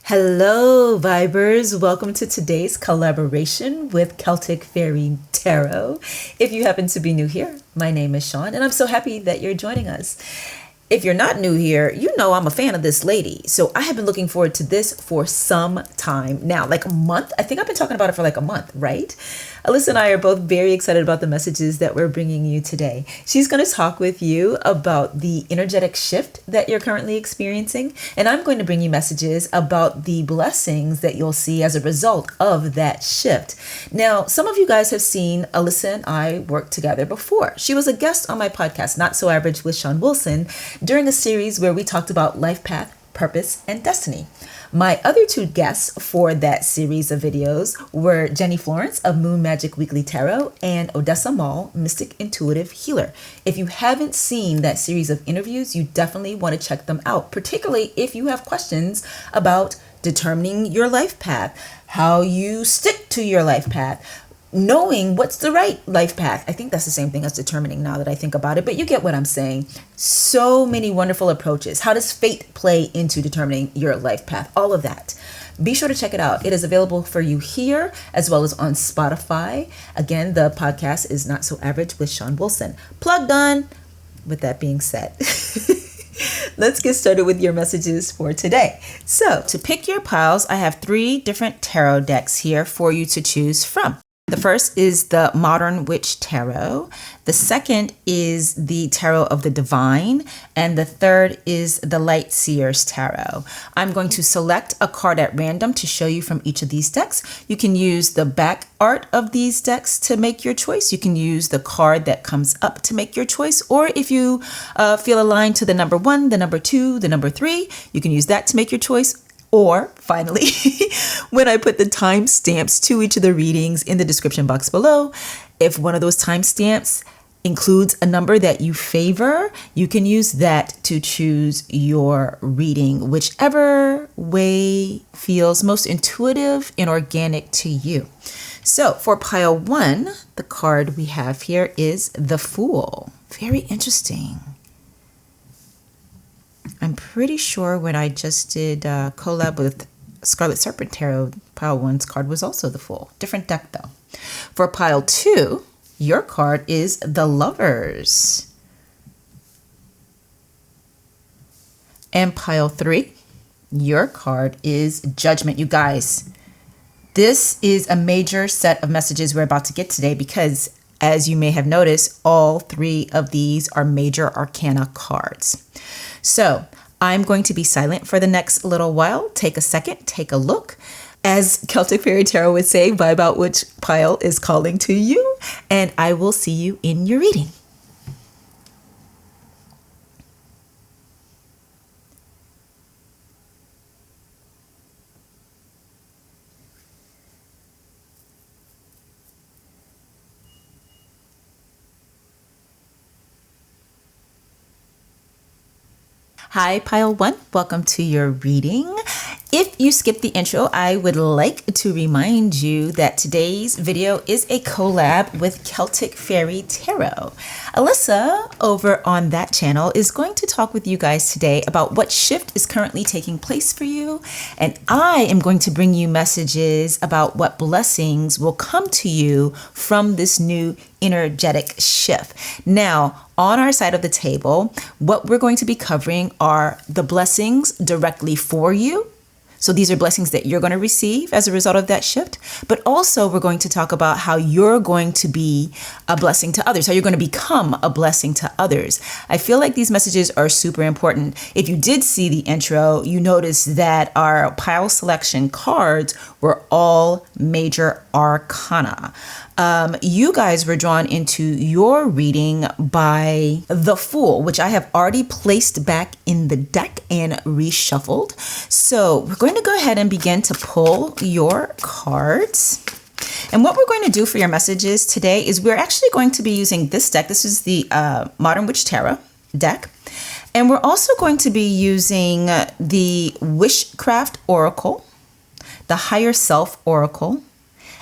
Hello, Vibers. Welcome to today's collaboration with Celtic Fairy Tarot. If you happen to be new here, my name is Shon, and I'm so happy that you're joining us. If you're not new here, you know I'm a fan of this lady. So I have been looking forward to this for some time now, like a month. I think I've been talking about it for like a month, right? Alyssa and I are both very excited about the messages that we're bringing you today. She's going to talk with you about the energetic shift that you're currently experiencing, and I'm going to bring you messages about the blessings that you'll see as a result of that shift. Now, some of you guys have seen Alyssa and I work together before. She was a guest on my podcast, Not So Average with Sean Wilson, during a series where we talked about life path, purpose, and destiny. My other two guests for that series of videos were Jenny Florence of Moon Magic Weekly Tarot and Odessa Mall, Mystic Intuitive Healer. If you haven't seen that series of interviews, you definitely want to check them out, particularly if you have questions about determining your life path, how you stick to your life path, knowing what's the right life path. I think that's the same thing as determining now that I think about it, but you get what I'm saying. So many wonderful approaches. How does fate play into determining your life path? All of that. Be sure to check it out. It is available for you here as well as on Spotify. Again, the podcast is Not So Average with Sean Wilson. Plug done. With that being said, let's get started with your messages for today. So to pick your piles, I have 3 different tarot decks here for you to choose from. The first is the Modern Witch Tarot. The second is the Tarot of the Divine. And the third is the Light Seers Tarot. I'm going to select a card at random to show you from each of these decks. You can use the back art of these decks to make your choice. You can use the card that comes up to make your choice. Or if you feel aligned to the number 1, the number 2, the number 3, you can use that to make your choice. Or finally, when I put the timestamps to each of the readings in the description box below, if one of those timestamps includes a number that you favor, you can use that to choose your reading, whichever way feels most intuitive and organic to you. So for pile 1, the card we have here is the Fool. Very interesting. I'm pretty sure when I just did a collab with Scarlet Serpent Tarot, pile 1's card was also the Fool. Different deck though. For pile 2, your card is the Lovers. And pile 3, your card is Judgment. You guys, this is a major set of messages we're about to get today because, as you may have noticed, all 3 of these are major arcana cards. So I'm going to be silent for the next little while. Take a second, take a look. As Celtic Fairy Tarot would say, vibe out which pile is calling to you, and I will see you in your reading. Hi, pile 1. Welcome to your reading. If you skipped the intro, I would like to remind you that today's video is a collab with Celtic Fairy Tarot. Alyssa over on that channel is going to talk with you guys today about what shift is currently taking place for you. And I am going to bring you messages about what blessings will come to you from this new energetic shift. Now, on our side of the table, what we're going to be covering are the blessings directly for you. So these are blessings that you're going to receive as a result of that shift. But also we're going to talk about how you're going to be a blessing to others, how you're going to become a blessing to others. I feel like these messages are super important. If you did see the intro, you noticed that our pile selection cards were all major arcana. You guys were drawn into your reading by the Fool, which I have already placed back in the deck and reshuffled. So we're going to go ahead and begin to pull your cards. And what we're going to do for your messages today is we're actually going to be using this deck. This is the Modern Witch Tarot deck. And we're also going to be using the Witchcraft Oracle, the Higher Self Oracle,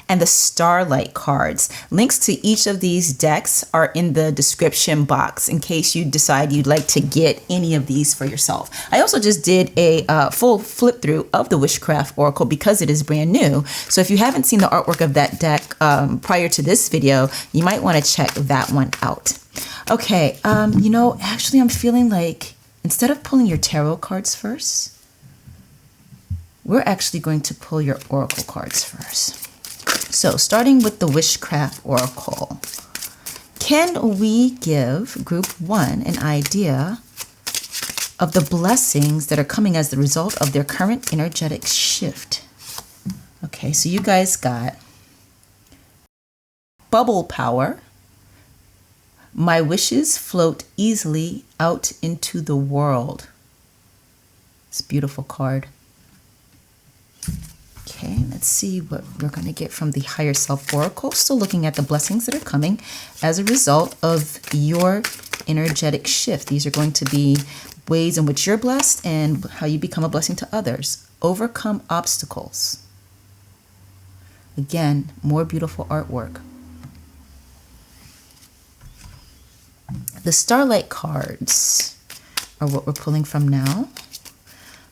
and the Starlight cards. Links to each of these decks are in the description box in case you decide you'd like to get any of these for yourself. I also just did a full flip through of the Witchcraft Oracle because it is brand new. So if you haven't seen the artwork of that deck prior to this video, you might want to check that one out. Okay, you know, actually I'm feeling like instead of pulling your tarot cards first, we're actually going to pull your oracle cards first. So starting with the Witchcraft Oracle, can we give group 1 an idea of the blessings that are coming as the result of their current energetic shift? Okay, so you guys got bubble power. My wishes float easily out into the world. It's a beautiful card. Okay, let's see what we're going to get from the Higher Self Oracle. Still looking at the blessings that are coming as a result of your energetic shift. These are going to be ways in which you're blessed and how you become a blessing to others. Overcome obstacles. Again, more beautiful artwork. The Starlight cards are what we're pulling from now.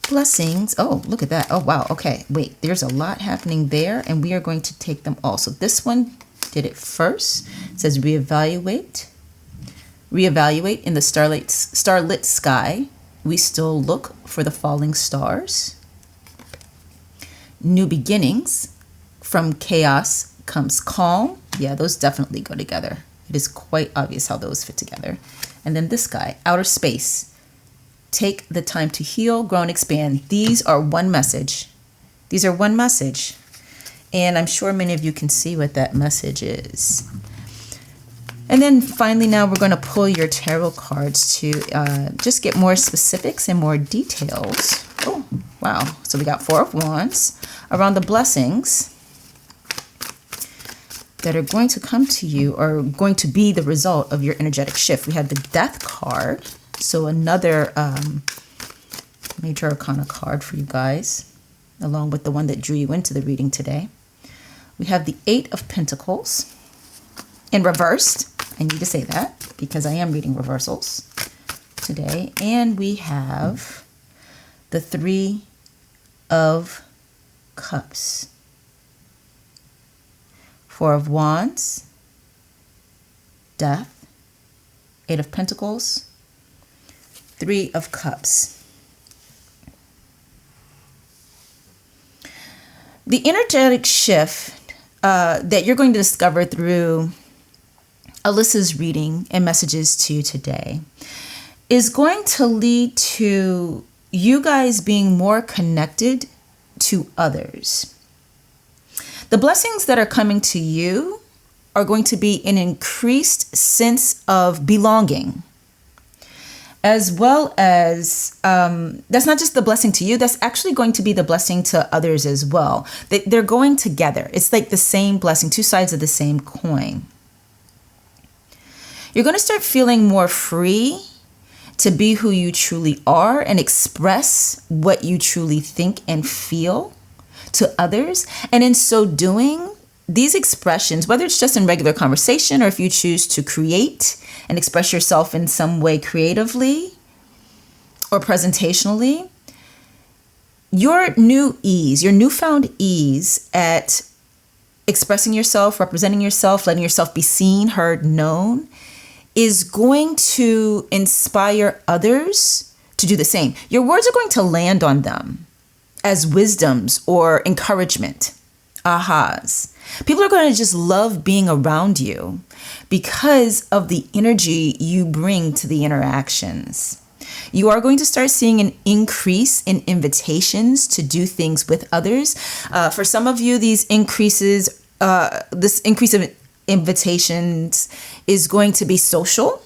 Blessings. Oh, look at that. Oh, wow. Okay, wait, there's a lot happening there, and we are going to take them all. So this one did it first. It says reevaluate. Reevaluate in the starlit sky. We still look for the falling stars. New beginnings. From chaos comes calm. Yeah, those definitely go together. It is quite obvious how those fit together. And then this guy, outer space. Take the time to heal, grow, and expand. These are one message. These are one message. And I'm sure many of you can see what that message is. And then finally, now we're going to pull your tarot cards to just get more specifics and more details. Oh, wow. So we got 4 of Wands around the blessings that are going to come to you or going to be the result of your energetic shift. We have the Death card. So another major arcana card for you guys, along with the one that drew you into the reading today. We have the 8 of Pentacles in reversed. I need to say that because I am reading reversals today. And we have the 3 of Cups. 4 of Wands, Death, 8 of Pentacles, 3 of Cups. The energetic shift that you're going to discover through Alyssa's reading and messages to you today is going to lead to you guys being more connected to others. The blessings that are coming to you are going to be an increased sense of belonging, as well as that's not just the blessing to you, that's actually going to be the blessing to others as well. They're going together. It's like the same blessing, 2 sides of the same coin. You're going to start feeling more free to be who you truly are and express what you truly think and feel to others. And in so doing, these expressions, whether it's just in regular conversation or if you choose to create and express yourself in some way creatively or presentationally, your new ease, your newfound ease at expressing yourself, representing yourself, letting yourself be seen, heard, known, is going to inspire others to do the same. Your words are going to land on them as wisdoms or encouragement, ahas. People are going to just love being around you because of the energy you bring to the interactions. You are going to start seeing an increase in invitations to do things with others. For some of you, this increase of invitations is going to be social,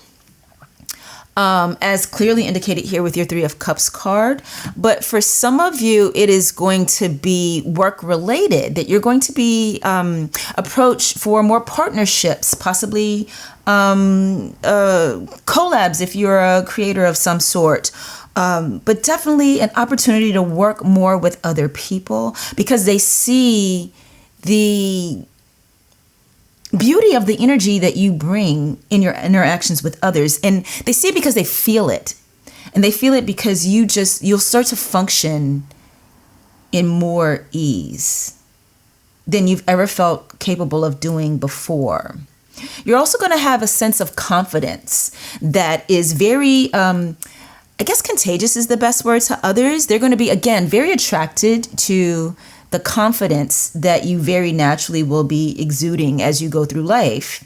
as clearly indicated here with your 3 of Cups card. But for some of you, it is going to be work related, that you're going to be approached for more partnerships, possibly collabs if you're a creator of some sort. But definitely an opportunity to work more with other people because they see the beauty of the energy that you bring in your interactions with others. And they see it because they feel it. And they feel it because you'll start to function in more ease than you've ever felt capable of doing before. You're also going to have a sense of confidence that is very, I guess contagious is the best word to others. They're going to be, again, very attracted to the confidence that you very naturally will be exuding as you go through life.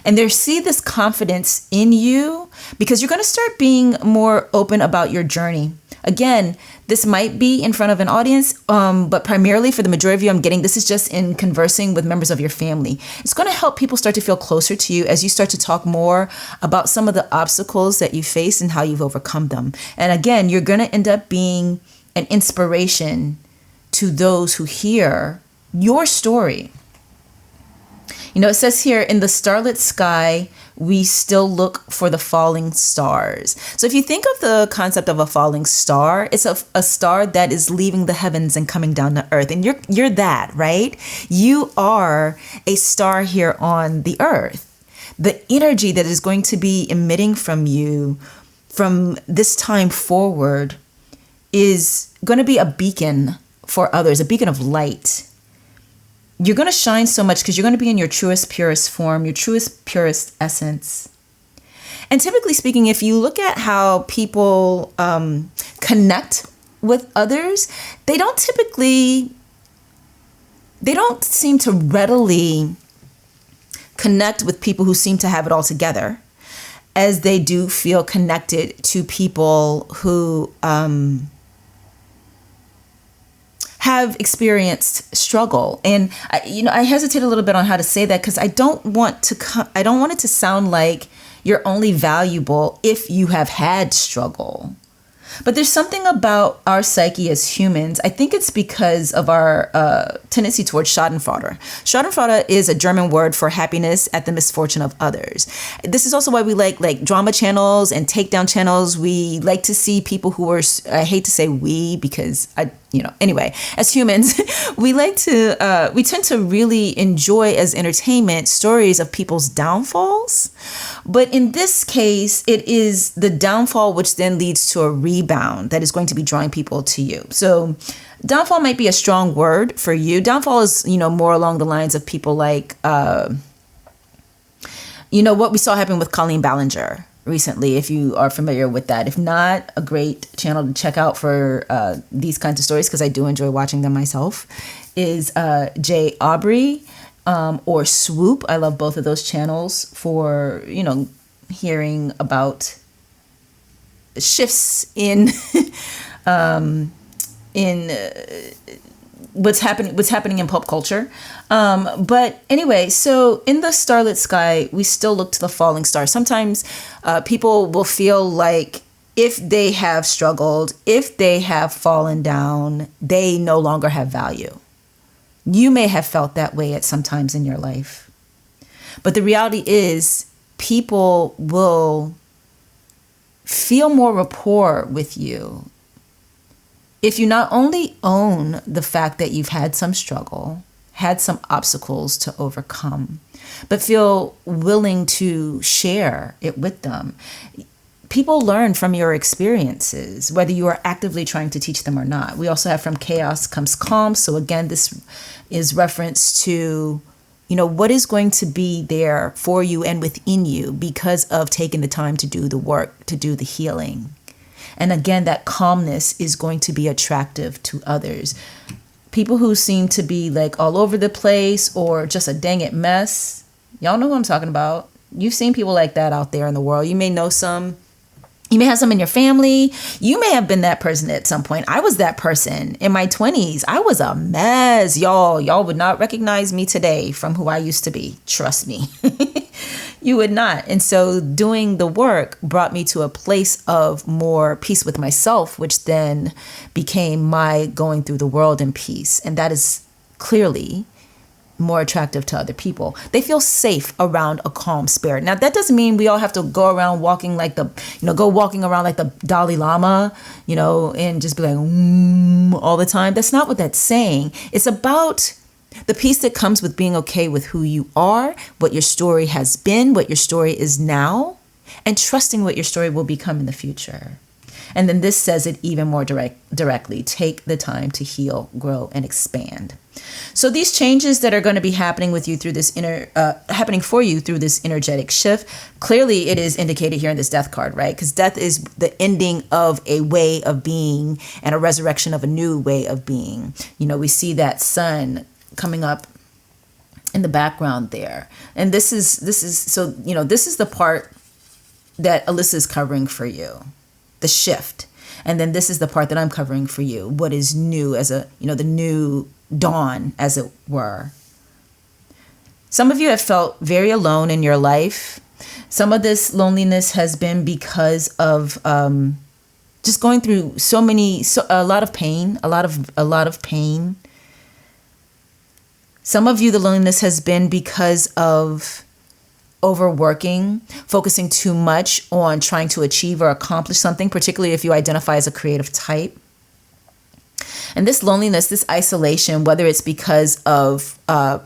And they see this confidence in you because you're going to start being more open about your journey. Again, this might be in front of an audience, but primarily for the majority of you, I'm getting this is just in conversing with members of your family. It's going to help people start to feel closer to you as you start to talk more about some of the obstacles that you face and how you've overcome them. And again, you're going to end up being an inspiration to those who hear your story. You know, it says here, in the starlit sky, we still look for the falling stars. So if you think of the concept of a falling star, it's a star that is leaving the heavens and coming down to earth. And you're that, right? You are a star here on the earth. The energy that is going to be emitting from you from this time forward is going to be a beacon for others, a beacon of light. You're going to shine so much because you're going to be in your truest, purest form, your truest, purest essence. And typically speaking, if you look at how people connect with others, they don't seem to readily connect with people who seem to have it all together, as they do feel connected to people who have experienced struggle. And I hesitate a little bit on how to say that because I don't want it to sound like you're only valuable if you have had struggle. But there's something about our psyche as humans. I think it's because of our tendency towards schadenfreude. Schadenfreude is a German word for happiness at the misfortune of others. This is also why we like drama channels and takedown channels. We like to see people who are, I hate to say we because anyway, as humans, we tend to really enjoy as entertainment stories of people's downfalls. But in this case, it is the downfall which then leads to a rebound that is going to be drawing people to you. So downfall might be a strong word for you. Downfall is, more along the lines of people like, what we saw happen with Colleen Ballinger recently, if you are familiar with that. If not, a great channel to check out for these kinds of stories, because I do enjoy watching them myself, is Jay Aubrey or Swoop. I love both of those channels for, hearing about shifts in what's happening in pop culture. But anyway, so in the starlit sky, we still look to the falling star. Sometimes people will feel like if they have struggled, if they have fallen down, they no longer have value. You may have felt that way at some times in your life. But the reality is people will feel more rapport with you if you not only own the fact that you've had some struggle, had some obstacles to overcome, but feel willing to share it with them. People learn from your experiences, whether you are actively trying to teach them or not. We also have from chaos comes calm. So again, this is reference to, what is going to be there for you and within you because of taking the time to do the work, to do the healing. And again, that calmness is going to be attractive to others. People who seem to be like all over the place or just a dang it mess. Y'all know who I'm talking about. You've seen people like that out there in the world. You may know some. You may have some in your family. You may have been that person at some point. I was that person in my 20s. I was a mess, y'all. Y'all would not recognize me today from who I used to be. Trust me. You would not. And so doing the work brought me to a place of more peace with myself, which then became my going through the world in peace. And that is clearly more attractive to other people. They feel safe around a calm spirit. Now, that doesn't mean we all have to go around walking like walking around like the Dalai Lama, and just be like, all the time. That's not what that's saying. It's about The peace that comes with being okay with who you are, what your story has been, what your story is now, and trusting what your story will become in the future. And then this says it even more directly. Take the time to heal, grow, and expand. So these changes that are going to be happening with you through this happening for you through this energetic shift, clearly it is indicated here in this death card, right? Because death is the ending of a way of being and a resurrection of a new way of being. You know, we see that sun coming up in the background there. And this is so, you know, this is the part that Alyssa is covering for you, the shift. And then this is the part that I'm covering for you, what is new as a, you know, the new dawn, as it were. Some of you have felt very alone in your life. Some of this loneliness has been because of just going through a lot of pain, a lot of pain. Some of you, the loneliness has been because of overworking, focusing too much on trying to achieve or accomplish something, particularly if you identify as a creative type. And this loneliness, this isolation, whether it's because of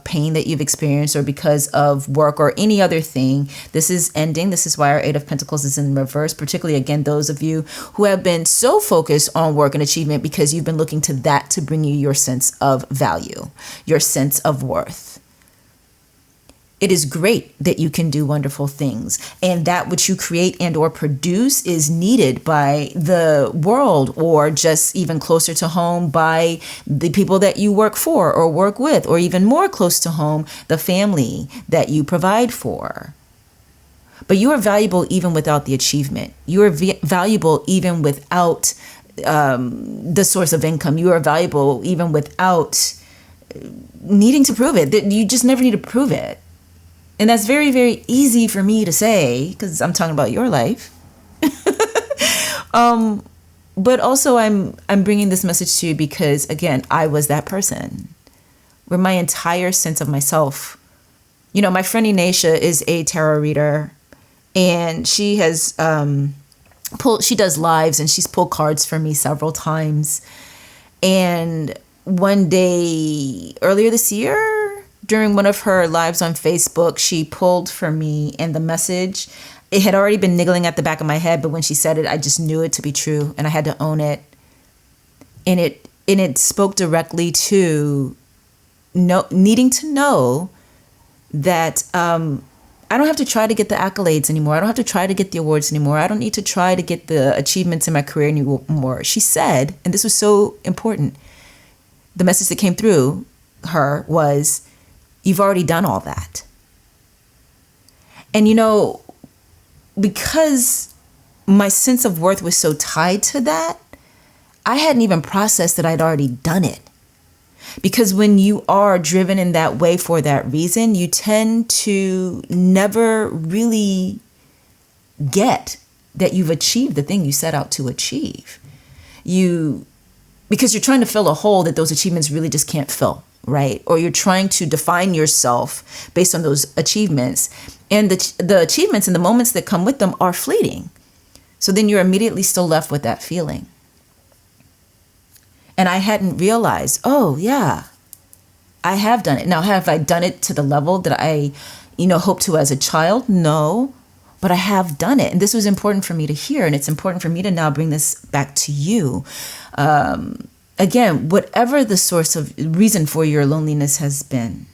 pain that you've experienced or because of work or any other thing, this is ending. This is why our Eight of Pentacles is in reverse, particularly, again, those of you who have been so focused on work and achievement because you've been looking to that to bring you your sense of value, your sense of worth. It is great that you can do wonderful things, and that which you create and or produce is needed by the world, or just even closer to home by the people that you work for or work with, or even more close to home, the family that you provide for. But you are valuable even without the achievement. You are valuable even without the source of income. You are valuable even without needing to prove it. You just never need to prove it. And that's very, very easy for me to say because I'm talking about your life. But also I'm bringing this message to you because, again, I was that person where my entire sense of myself, you know, my friend Inesha is a tarot reader, and she has she does lives and she's pulled cards for me several times. And one day earlier this year, during one of her lives on Facebook, she pulled for me, and the message, it had already been niggling at the back of my head, but when she said it, I just knew it to be true, and I had to own it. And it spoke directly to needing to know that I don't have to try to get the accolades anymore. I don't have to try to get the awards anymore. I don't need to try to get the achievements in my career anymore. She said, and this was so important, the message that came through her was, you've already done all that. And, you know, because my sense of worth was so tied to that, I hadn't even processed that I'd already done it. Because when you are driven in that way for that reason, you tend to never really get that you've achieved the thing you set out to achieve. Because you're trying to fill a hole that those achievements really just can't fill. Right? Or you're trying to define yourself based on those achievements. And the achievements and the moments that come with them are fleeting. So then you're immediately still left with that feeling. And I hadn't realized, oh yeah, I have done it. Now, have I done it to the level that I, hoped to as a child? No, but I have done it. And this was important for me to hear. And it's important for me to now bring this back to you. Again, whatever the source of reason for your loneliness has been,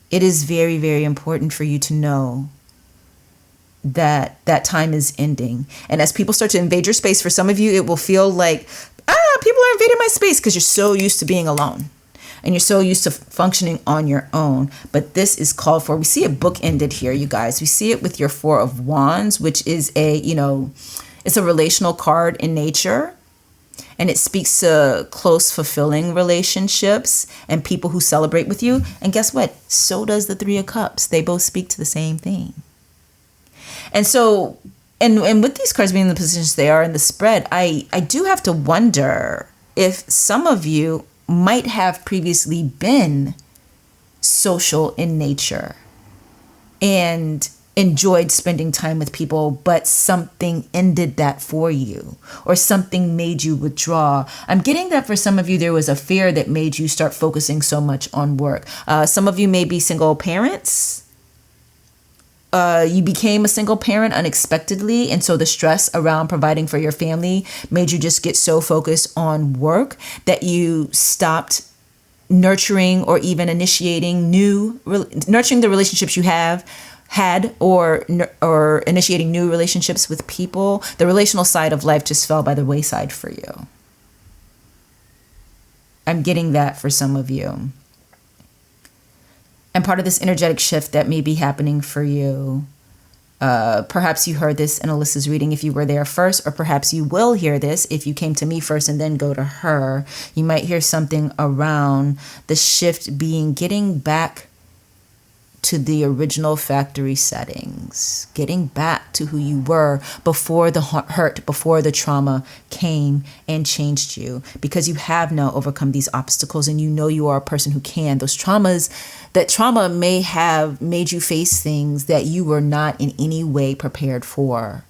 it is very, very important for you to know that that time is ending. And as people start to invade your space, for some of you, it will feel like, people are invading my space because you're so used to being alone and you're so used to functioning on your own. But this is called for. We see it bookended here, you guys. We see it with your Four of Wands, which is it's a relational card in nature. And it speaks to close, fulfilling relationships and people who celebrate with you. And guess what? So does the Three of Cups. They both speak to the same thing. And so, and with these cards being in the positions they are in the spread, I do have to wonder if some of you might have previously been social in nature. And enjoyed spending time with people, but something ended that for you, or something made you withdraw. I'm getting that for some of you, there was a fear that made you start focusing so much on work. Some of you may be single parents. You became a single parent unexpectedly, and so the stress around providing for your family made you just get so focused on work that you stopped nurturing or even initiating nurturing the relationships you had or initiating new relationships with people. The relational side of life just fell by the wayside for you. I'm getting that for some of you. And part of this energetic shift that may be happening for you, perhaps you heard this in Alyssa's reading if you were there first, or perhaps you will hear this if you came to me first and then go to her. You might hear something around the shift being getting back to the original factory settings, getting back to who you were before the hurt, before the trauma came and changed you, because you have now overcome these obstacles and you know you are a person who can. That trauma may have made you face things that you were not in any way prepared for,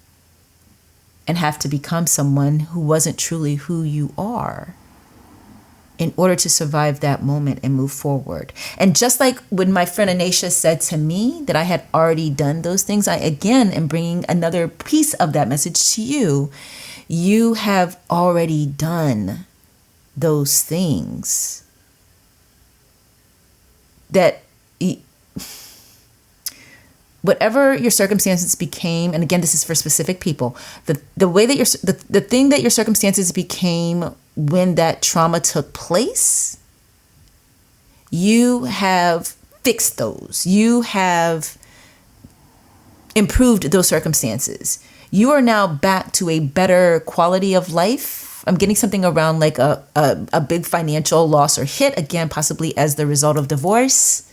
and have to become someone who wasn't truly who you are in order to survive that moment and move forward. And just like when my friend Anisha said to me that I had already done those things, I again am bringing another piece of that message to you. You have already done those things that whatever your circumstances became, and again, this is for specific people, the way that the thing that your circumstances became when that trauma took place, you have fixed those. You have improved those circumstances. You are now back to a better quality of life. I'm getting something around like a big financial loss or hit, again, possibly as the result of divorce.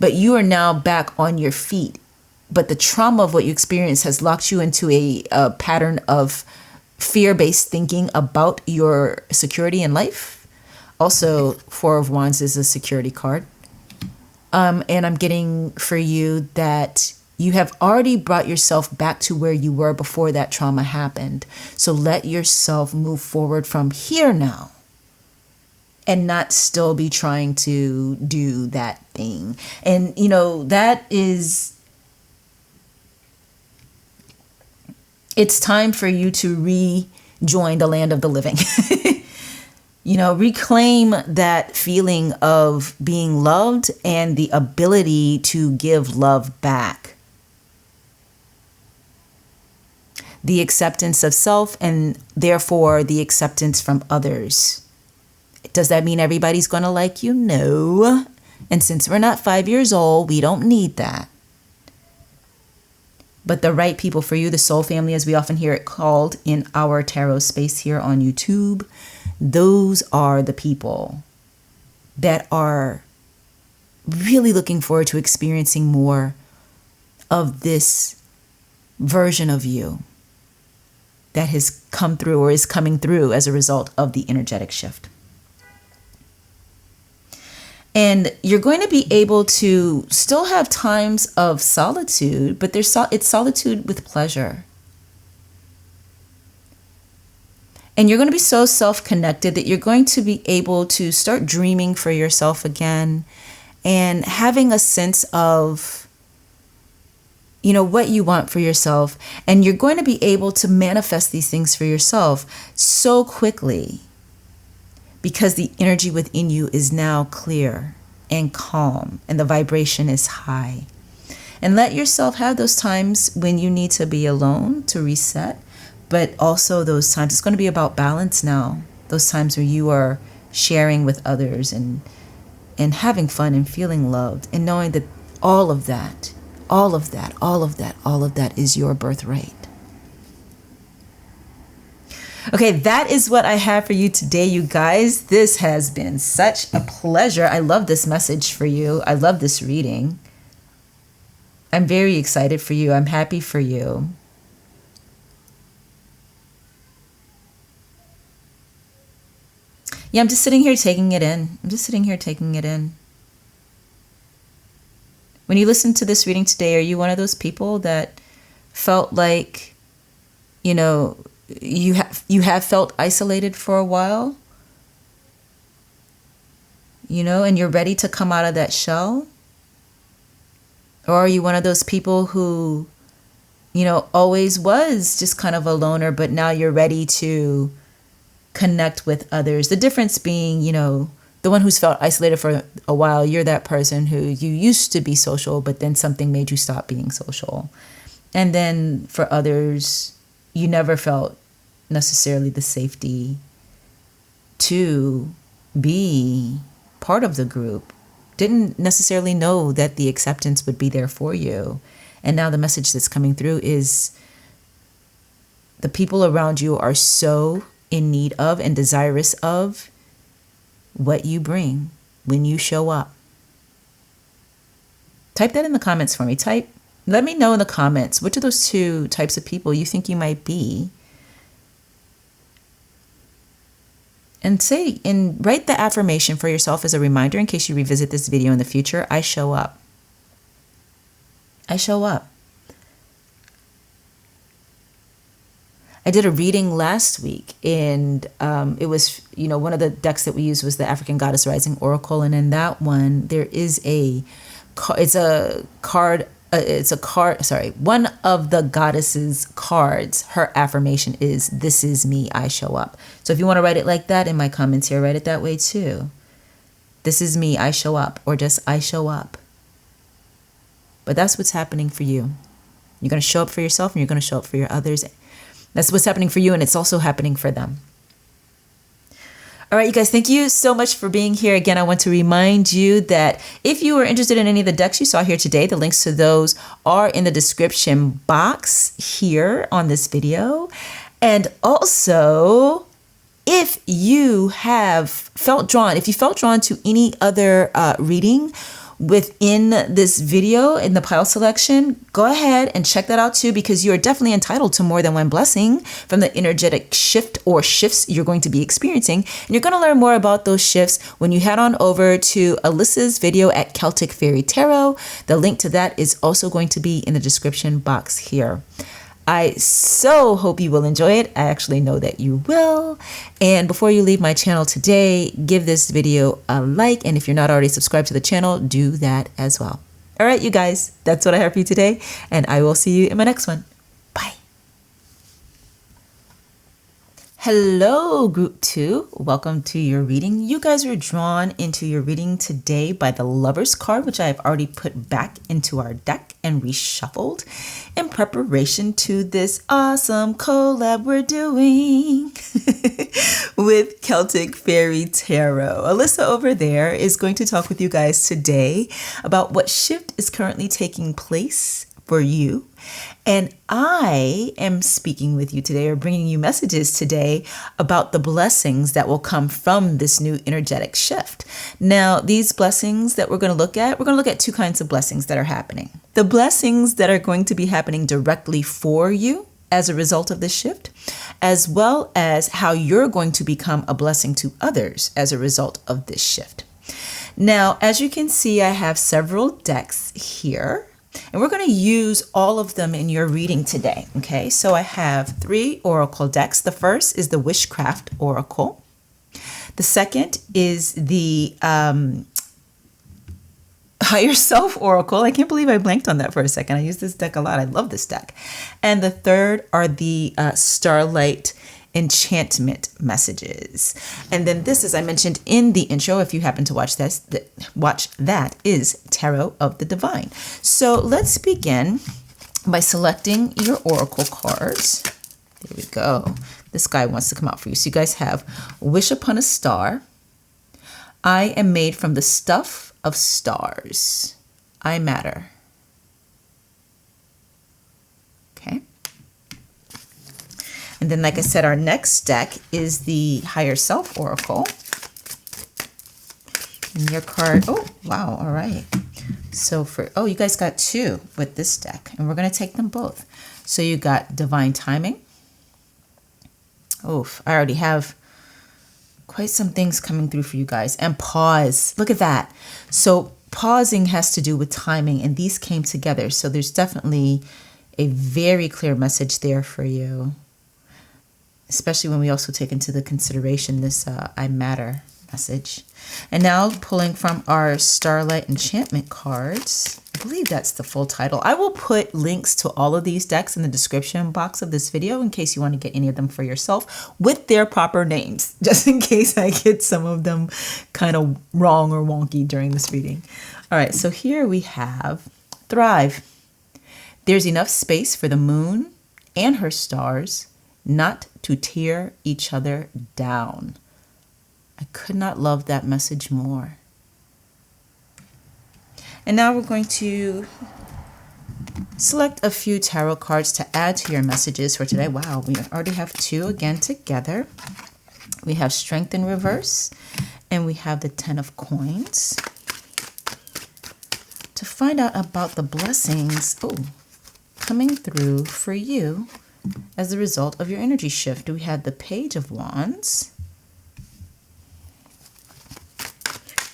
But you are now back on your feet. But the trauma of what you experienced has locked you into a pattern of fear-based thinking about your security in life. Also, Four of Wands is a security card. And I'm getting for you that you have already brought yourself back to where you were before that trauma happened. So let yourself move forward from here now, and not still be trying to do that thing. And, that is, it's time for you to rejoin the land of the living. Reclaim that feeling of being loved and the ability to give love back. The acceptance of self, and therefore the acceptance from others. Does that mean everybody's going to like you? No. And since we're not 5 years old, we don't need that. But the right people for you, the soul family, as we often hear it called in our tarot space here on YouTube, those are the people that are really looking forward to experiencing more of this version of you that has come through or is coming through as a result of the energetic shift. And you're going to be able to still have times of solitude, but it's solitude with pleasure. And you're going to be so self-connected that you're going to be able to start dreaming for yourself again and having a sense of, what you want for yourself. And you're going to be able to manifest these things for yourself so quickly, because the energy within you is now clear and calm, and the vibration is high. And let yourself have those times when you need to be alone to reset, but also those times, it's going to be about balance now. Those times where you are sharing with others and having fun and feeling loved, and knowing that all of that is your birthright. Okay, that is what I have for you today, you guys. This has been such a pleasure. I love this message for you. I love this reading. I'm very excited for you. I'm happy for you. Yeah, I'm just sitting here taking it in. When you listen to this reading today, are you one of those people that felt like, you know, you have felt isolated for a while, you know, and you're ready to come out of that shell? Or are you one of those people who, you know, always was just kind of a loner, but now you're ready to connect with others? The difference being, you know, the one who's felt isolated for a while, you're that person who you used to be social, but then something made you stop being social. And then for others, you never felt necessarily the safety to be part of the group. Didn't necessarily know that the acceptance would be there for you. And now the message that's coming through is the people around you are so in need of and desirous of what you bring when you show up. Type that in the comments for me. Let me know in the comments which of those two types of people you think you might be. And write the affirmation for yourself as a reminder in case you revisit this video in the future. I show up. I show up. I did a reading last week, and it was, you know, one of the decks that we used was the African Goddess Rising Oracle, and in that one there is one of the goddess's cards, her affirmation is, "This is me, I show up." So if you want to write it like that in my comments here, write it that way too. This is me, I show up, or just I show up. But that's what's happening for you. You're going to show up for yourself, and you're going to show up for your others. That's what's happening for you, and it's also happening for them. All right, you guys, thank you so much for being here. Again, I want to remind you that if you are interested in any of the decks you saw here today, the links to those are in the description box here on this video. And also, if you felt drawn to any other reading within this video in the pile selection, go ahead and check that out too, because you are definitely entitled to more than one blessing from the energetic shift or shifts you're going to be experiencing. And you're going to learn more about those shifts when you head on over to Alyssa's video at Celtic Fairy Tarot. The link to that is also going to be in the description box here. I so hope you will enjoy it. I actually know that you will. And before you leave my channel today, give this video a like. And if you're not already subscribed to the channel, do that as well. All right, you guys, that's what I have for you today. And I will see you in my next one. Bye. Hello, group 2. Welcome to your reading. You guys were drawn into your reading today by the Lover's card, which I have already put back into our deck and reshuffled in preparation to this awesome collab we're doing with Celtic Fairy Tarot. Alyssa over there is going to talk with you guys today about what shift is currently taking place for you. And I am speaking with you today, or bringing you messages today about the blessings that will come from this new energetic shift. Now, these blessings that we're going to look at two kinds of blessings that are happening. The blessings that are going to be happening directly for you as a result of this shift, as well as how you're going to become a blessing to others as a result of this shift. Now, as you can see, I have several decks here. And we're going to use all of them in your reading today. Okay, so I have 3 oracle decks. The first is the Witchcraft oracle. The second is the Higher Self oracle. I can't believe I blanked on that for a second. I use this deck a lot. I love this deck. And the third are the Starlight enchantment messages. And then this, as I mentioned in the intro, if you happen to watch that is Tarot of the Divine. So let's begin by selecting your oracle cards. There we go. This guy wants to come out for you. So you guys have Wish Upon a Star. I am made from the stuff of stars. I matter. Okay. And then, like I said, our next deck is the Higher Self Oracle. And your card, oh, wow, all right. So you guys got 2 with this deck, and we're going to take them both. So you got Divine Timing. Oof, I already have quite some things coming through for you guys. And Pause. Look at that. So pausing has to do with timing, and these came together. So there's definitely a very clear message there for you, especially when we also take into the consideration this I matter message. And now pulling from our Starlight Enchantment cards. I believe that's the full title. I will put links to all of these decks in the description box of this video in case you want to get any of them for yourself with their proper names, just in case I get some of them kind of wrong or wonky during this reading. All right, so here we have Thrive. There's enough space for the moon and her stars not to tear each other down. I could not love that message more. And now we're going to select a few tarot cards to add to your messages for today. Wow, we already have 2 again together. We have Strength in reverse, and we have the 10 of Coins. To find out about the blessings coming through for you as a result of your energy shift, we have the Page of Wands.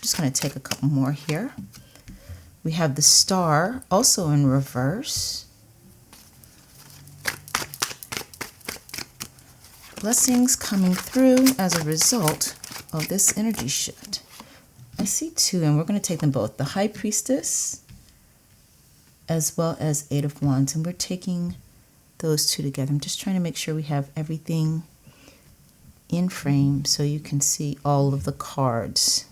Just going to take a couple more here. We have the Star, also in reverse. Blessings coming through as a result of this energy shift. I see 2, and we're going to take them both. The High Priestess, as well as 8 of Wands. And we're taking those 2 together. I'm just trying to make sure we have everything in frame so you can see all of the cards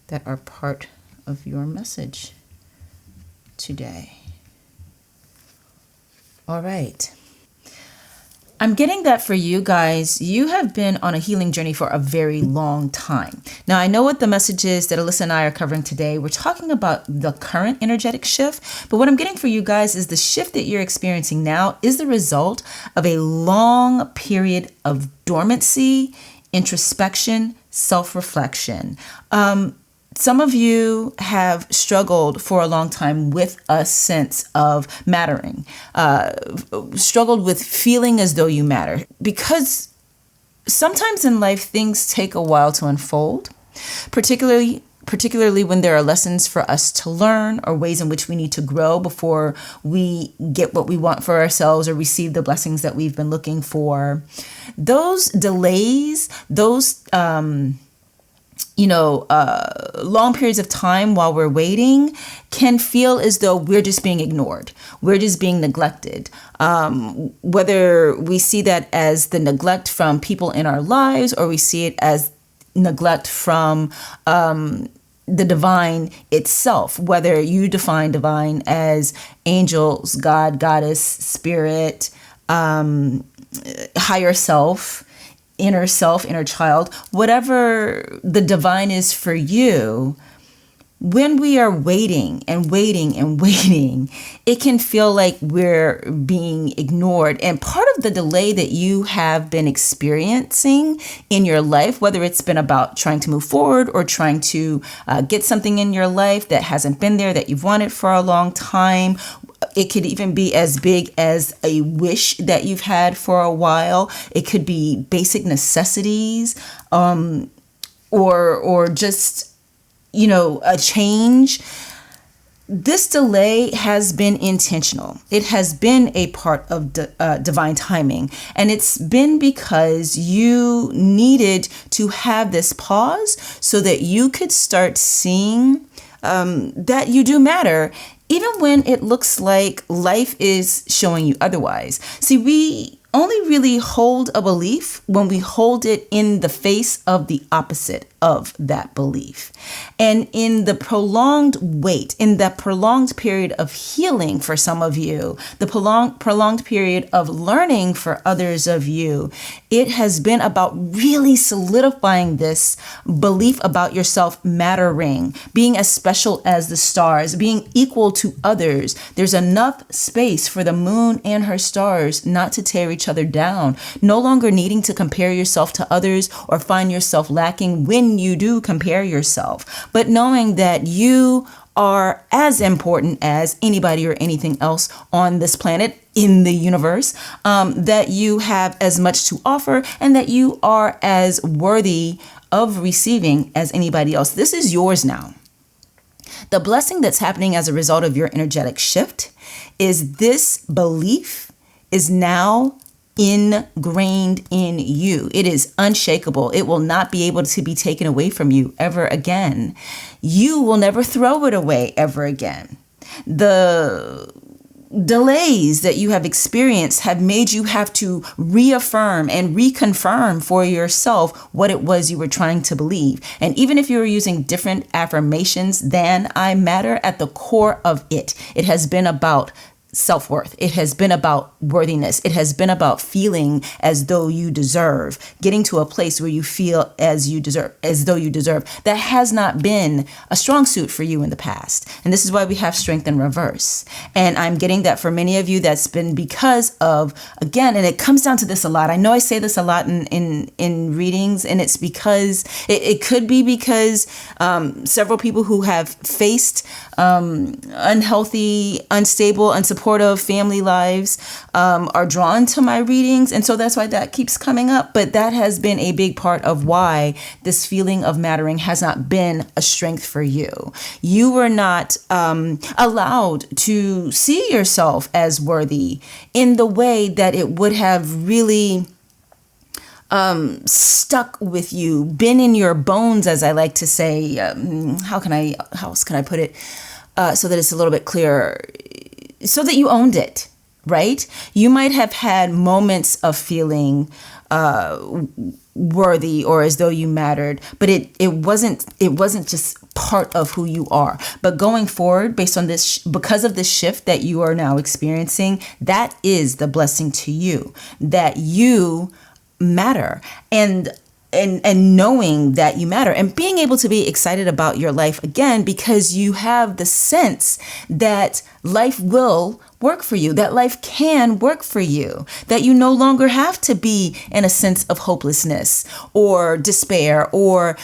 that are part of your message today. All right. I'm getting that for you guys, you have been on a healing journey for a very long time. Now, I know what the message is that Alyssa and I are covering today. We're talking about the current energetic shift, but what I'm getting for you guys is the shift that you're experiencing now is the result of a long period of dormancy, introspection, self-reflection. Some of you have struggled for a long time with a sense of mattering, struggled with feeling as though you matter, because sometimes in life things take a while to unfold, particularly when there are lessons for us to learn or ways in which we need to grow before we get what we want for ourselves or receive the blessings that we've been looking for. Those delays, those long periods of time while we're waiting can feel as though we're just being ignored. We're just being neglected. Whether we see that as the neglect from people in our lives or we see it as neglect from the divine itself, whether you define divine as angels, God, goddess, spirit, higher self, inner child, whatever the divine is for you, when we are waiting and waiting and waiting, it can feel like we're being ignored. And part of the delay that you have been experiencing in your life, whether it's been about trying to move forward or trying to get something in your life that hasn't been there, that you've wanted for a long time, it could even be as big as a wish that you've had for a while. It could be basic necessities, or just, a change. This delay has been intentional. It has been a part of divine timing. And it's been because you needed to have this pause so that you could start seeing that you do matter, even when it looks like life is showing you otherwise. See, we only really hold a belief when we hold it in the face of the opposite of that belief. And in the prolonged wait, in that prolonged period of healing for some of you, the prolonged period of learning for others of you, it has been about really solidifying this belief about yourself mattering, being as special as the stars, being equal to others. There's enough space for the moon and her stars not to tear each other down, no longer needing to compare yourself to others or find yourself lacking when you do compare yourself, but knowing that you are as important as anybody or anything else on this planet, in the universe, that you have as much to offer and that you are as worthy of receiving as anybody else. This is yours now. The blessing that's happening as a result of your energetic shift is this belief is now ingrained in you. It is unshakable. It will not be able to be taken away from you ever again. You will never throw it away ever again. The delays that you have experienced have made you have to reaffirm and reconfirm for yourself what it was you were trying to believe. And even if you were using different affirmations than I matter, at the core of it, it has been about self-worth. It has been about worthiness. It has been about feeling as though you deserve, getting to a place where you feel as though you deserve. That has not been a strong suit for you in the past. And this is why we have strength in reverse. And I'm getting that for many of you, that's been because of, again, and it comes down to this a lot. I know I say this a lot in readings, and it's because it could be because several people who have faced unhealthy, unstable, unsupportive family lives are drawn to my readings. And so that's why that keeps coming up. But that has been a big part of why this feeling of mattering has not been a strength for you. You were not allowed to see yourself as worthy in the way that it would have really stuck with you, been in your bones, as I like to say. How else can I put it so that it's a little bit clearer? So that you owned it, right? You might have had moments of feeling worthy or as though you mattered, but it wasn't just part of who you are. But going forward, based on this, because of this shift that you are now experiencing, that is the blessing to you, that you matter. And knowing that you matter and being able to be excited about your life again, because you have the sense that life will work for you, that life can work for you, that you no longer have to be in a sense of hopelessness or despair or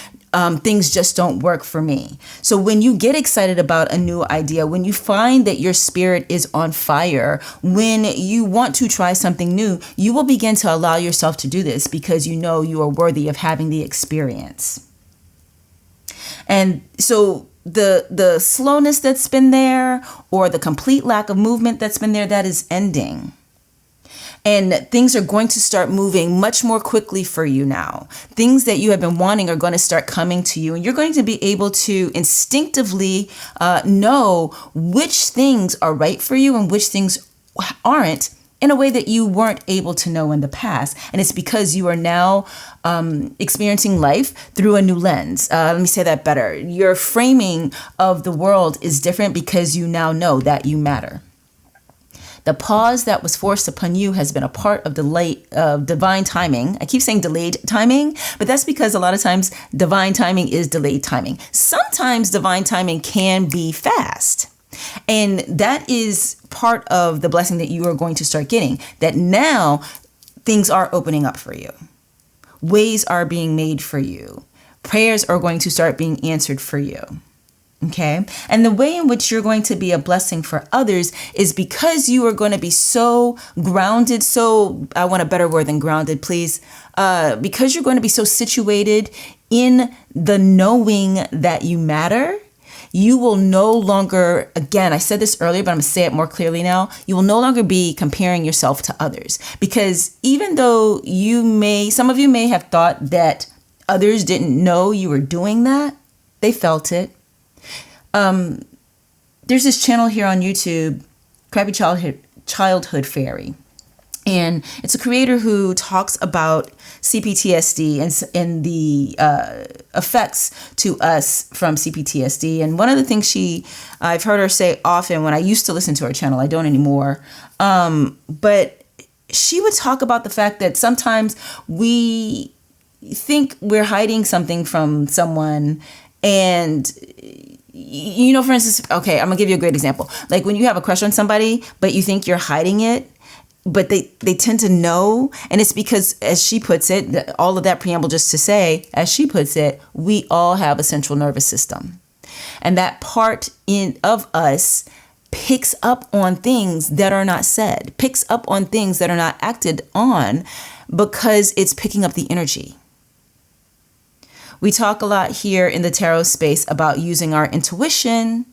things just don't work for me. So when you get excited about a new idea, when you find that your spirit is on fire, when you want to try something new, you will begin to allow yourself to do this because you know you are worthy of having the experience. And so the slowness that's been there, or the complete lack of movement that's been there, that is ending. And things are going to start moving much more quickly for you now. Things that you have been wanting are going to start coming to you. And you're going to be able to instinctively know which things are right for you and which things aren't, in a way that you weren't able to know in the past. And it's because you are now experiencing life through a new lens. Let me say that better. Your framing of the world is different because you now know that you matter. The pause that was forced upon you has been a part of divine timing. I keep saying delayed timing, but that's because a lot of times divine timing is delayed timing. Sometimes divine timing can be fast. And that is part of the blessing that you are going to start getting, that now things are opening up for you. Ways are being made for you. Prayers are going to start being answered for you. Okay. And the way in which you're going to be a blessing for others is because you are going to be so grounded. So I want a better word than grounded, please. Because you're going to be so situated in the knowing that you matter. You will no longer, again, I said this earlier, but I'm going to say it more clearly now. You will no longer be comparing yourself to others, because even though some of you may have thought that others didn't know you were doing that, they felt it. There's this channel here on YouTube, Crappy Childhood Fairy. And it's a creator who talks about CPTSD and the effects to us from CPTSD. And one of the things I've heard her say often when I used to listen to her channel, I don't anymore, but she would talk about the fact that sometimes we think we're hiding something from someone. And for instance, okay, I'm gonna give you a great example. Like when you have a crush on somebody, but you think you're hiding it, but they tend to know. And it's because, as she puts it, all of that preamble just to say, as she puts it, we all have a central nervous system. And that part of us picks up on things that are not said, picks up on things that are not acted on, because it's picking up the energy. We talk a lot here in the tarot space about using our intuition.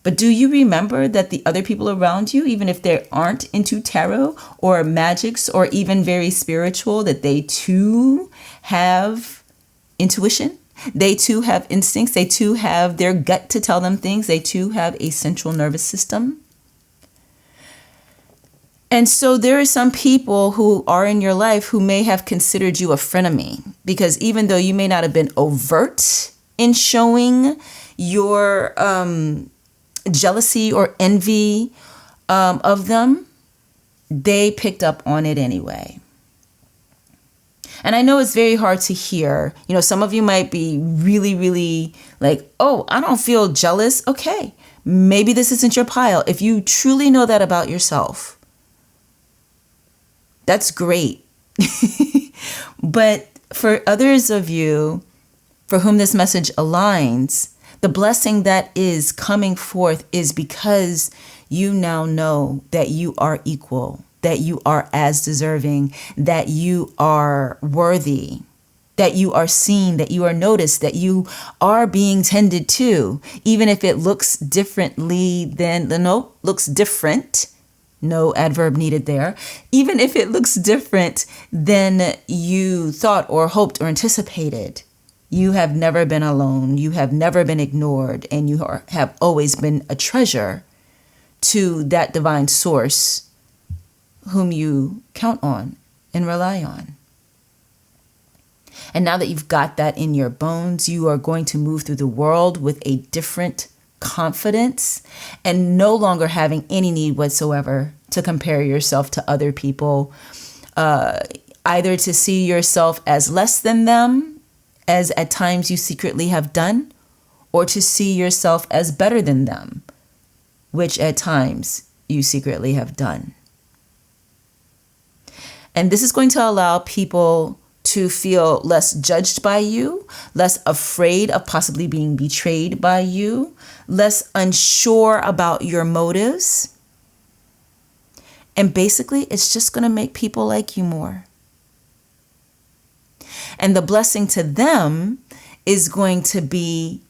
But do you remember that the other people around you, even if they aren't into tarot or magics or even very spiritual, that they too have intuition? They too have instincts. They too have their gut to tell them things. They too have a central nervous system. And so there are some people who are in your life who may have considered you a frenemy, because even though you may not have been overt in showing your jealousy or envy of them, they picked up on it anyway. And I know it's very hard to hear. You know, some of you might be really, really like, oh, I don't feel jealous. Okay, maybe this isn't your pile. If you truly know that about yourself, that's great. But for others of you for whom this message aligns, the blessing that is coming forth is because you now know that you are equal, that you are as deserving, that you are worthy, that you are seen, that you are noticed, that you are being tended to, even if it looks differently than looks different. No adverb needed there. Even if it looks different than you thought or hoped or anticipated, you have never been alone. You have never been ignored, and you have always been a treasure to that divine source whom you count on and rely on. And now that you've got that in your bones, you are going to move through the world with a different confidence and no longer having any need whatsoever to compare yourself to other people, either to see yourself as less than them, as at times you secretly have done, or to see yourself as better than them, which at times you secretly have done. And this is going to allow people to feel less judged by you, less afraid of possibly being betrayed by you, less unsure about your motives. And basically, it's just going to make people like you more. And the blessing to them is going to be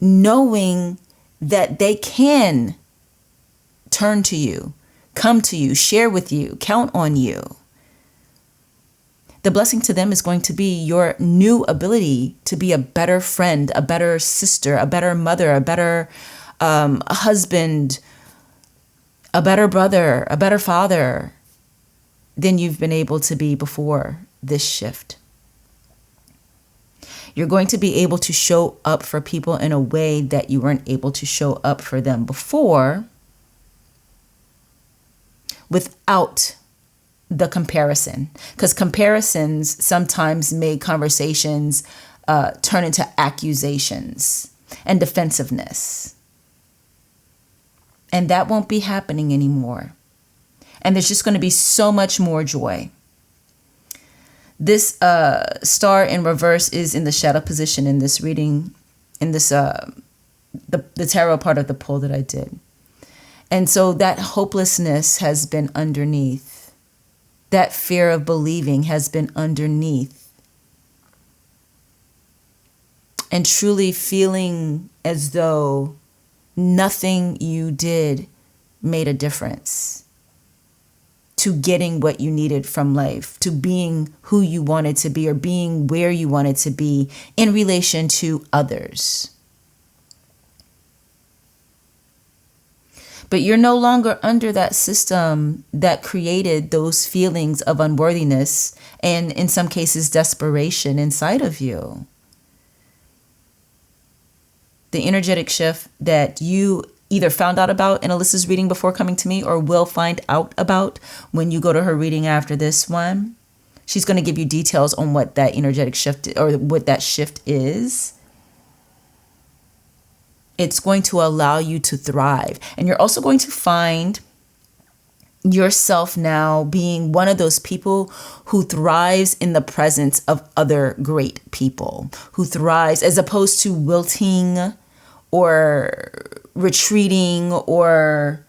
knowing that they can turn to you, come to you, share with you, count on you. The blessing to them is going to be your new ability to be a better friend, a better sister, a better mother, a better husband, a better brother, a better father than you've been able to be before this shift. You're going to be able to show up for people in a way that you weren't able to show up for them before, without the comparison, because comparisons sometimes make conversations turn into accusations and defensiveness. And that won't be happening anymore. And there's just going to be so much more joy. This star in reverse is in the shadow position in this reading, in this the tarot part of the pull that I did. And so that hopelessness has been underneath. That fear of believing has been underneath. And truly feeling as though nothing you did made a difference to getting what you needed from life, to being who you wanted to be or being where you wanted to be in relation to others. But you're no longer under that system that created those feelings of unworthiness and, in some cases, desperation inside of you. The energetic shift that you either found out about in Alyssa's reading before coming to me or will find out about when you go to her reading after this one. She's going to give you details on what that energetic shift or what that shift is. It's going to allow you to thrive. And you're also going to find yourself now being one of those people who thrives in the presence of other great people, who thrives as opposed to wilting or retreating or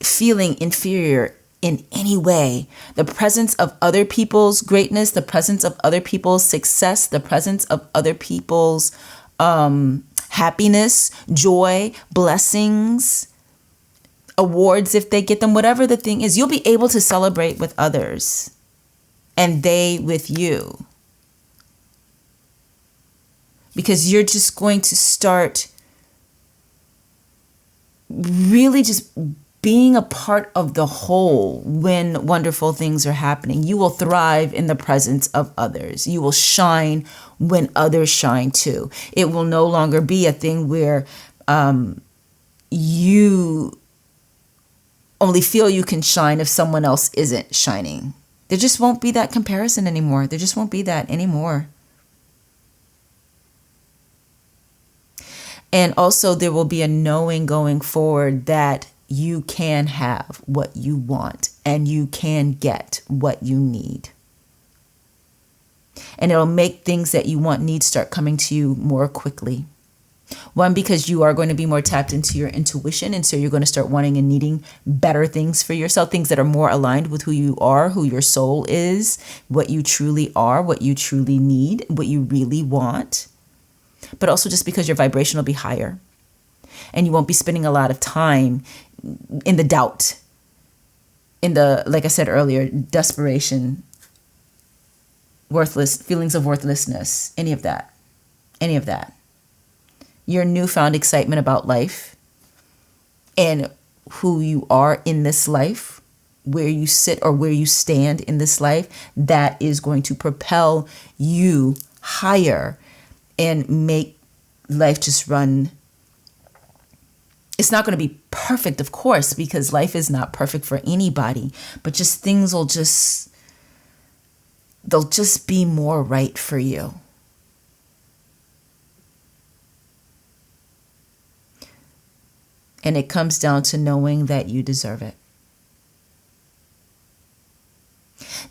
feeling inferior in any way. The presence of other people's greatness, the presence of other people's success, the presence of other people's happiness, joy, blessings, awards if they get them, whatever the thing is, you'll be able to celebrate with others and they with you. Because you're just going to start really just being a part of the whole when wonderful things are happening. You will thrive in the presence of others. You will shine when others shine too. It will no longer be a thing where you only feel you can shine if someone else isn't shining. There just won't be that comparison anymore. There just won't be that anymore. And also there will be a knowing going forward that you can have what you want and you can get what you need. And it'll make things that you want, need, start coming to you more quickly. One, because you are going to be more tapped into your intuition. And so you're going to start wanting and needing better things for yourself, things that are more aligned with who you are, who your soul is, what you truly are, what you truly need, what you really want. But also just because your vibration will be higher and you won't be spending a lot of time in the doubt, in the, like I said earlier, desperation, worthless, feelings of worthlessness, any of that. Your newfound excitement about life and who you are in this life, where you sit or where you stand in this life, that is going to propel you higher and make life just run. It's not going to be perfect, of course, because life is not perfect for anybody, but just things will just, they'll just be more right for you. And it comes down to knowing that you deserve it.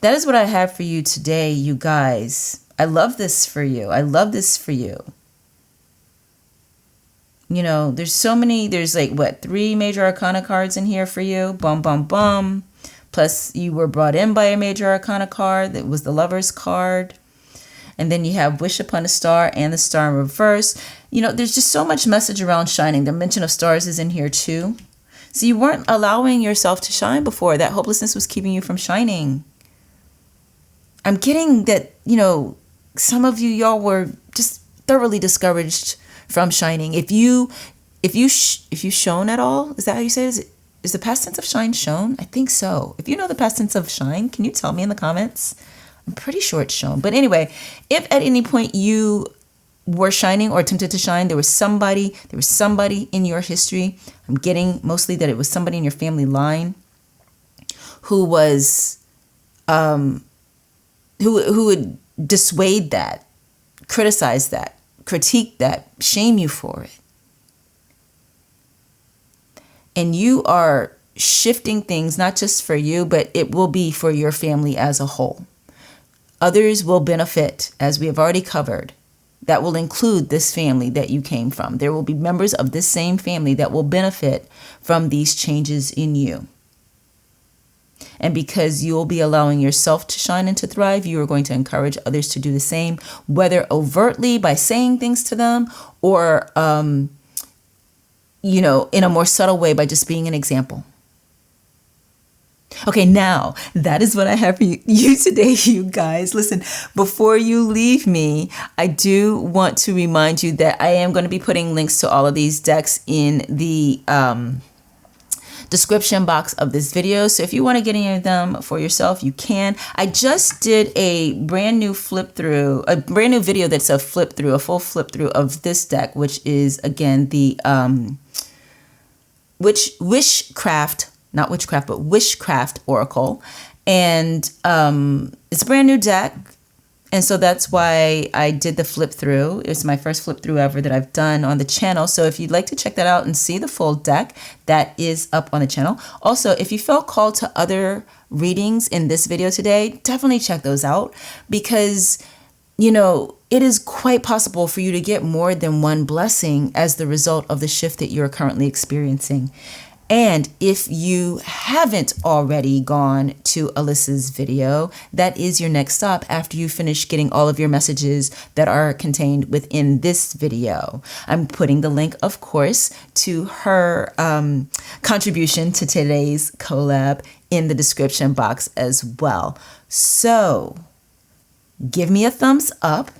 That is what I have for you today, you guys. I love this for you. I love this for you. You know, there's so many, there's like, what, 3 major arcana cards in here for you. Bum, bum, bum. Plus, you were brought in by a major arcana card. That was the Lover's card. And then you have Wish Upon a Star and the Star in reverse. You know, there's just so much message around shining. The mention of stars is in here too. So you weren't allowing yourself to shine before. That hopelessness was keeping you from shining. I'm getting that, you know, some of you, y'all were just thoroughly discouraged from shining. If you shone at all, is that how you say it? Is the past tense of shine shown? I think so. If you know the past tense of shine, can you tell me in the comments? I'm pretty sure it's shown. But anyway, if at any point you were shining or attempted to shine, there was somebody in your history. I'm getting mostly that it was somebody in your family line who was who would dissuade that, criticize that, critique that, shame you for it. And you are shifting things, not just for you, but it will be for your family as a whole. Others will benefit, as we have already covered. That will include this family that you came from. There will be members of this same family that will benefit from these changes in you. And because you'll be allowing yourself to shine and to thrive, you are going to encourage others to do the same, whether overtly by saying things to them or, you know, in a more subtle way by just being an example. Okay, now that is what I have for you today, you guys. Listen, before you leave me, I do want to remind you that I am going to be putting links to all of these decks in the description box of this video. So if you want to get any of them for yourself, you can. I just did a brand new video that's a full flip through of this deck, which is again the Witchcraft. Not Witchcraft, but Witchcraft Oracle. And it's a brand new deck. And so that's why I did the flip through. It was my first flip through ever that I've done on the channel. So if you'd like to check that out and see the full deck, that is up on the channel. Also, if you felt called to other readings in this video today, definitely check those out because, you know, it is quite possible for you to get more than one blessing as the result of the shift that you're currently experiencing. And if you haven't already gone to Alyssa's video, that is your next stop after you finish getting all of your messages that are contained within this video. I'm putting the link, of course, to her contribution to today's collab in the description box as well. So give me a thumbs up.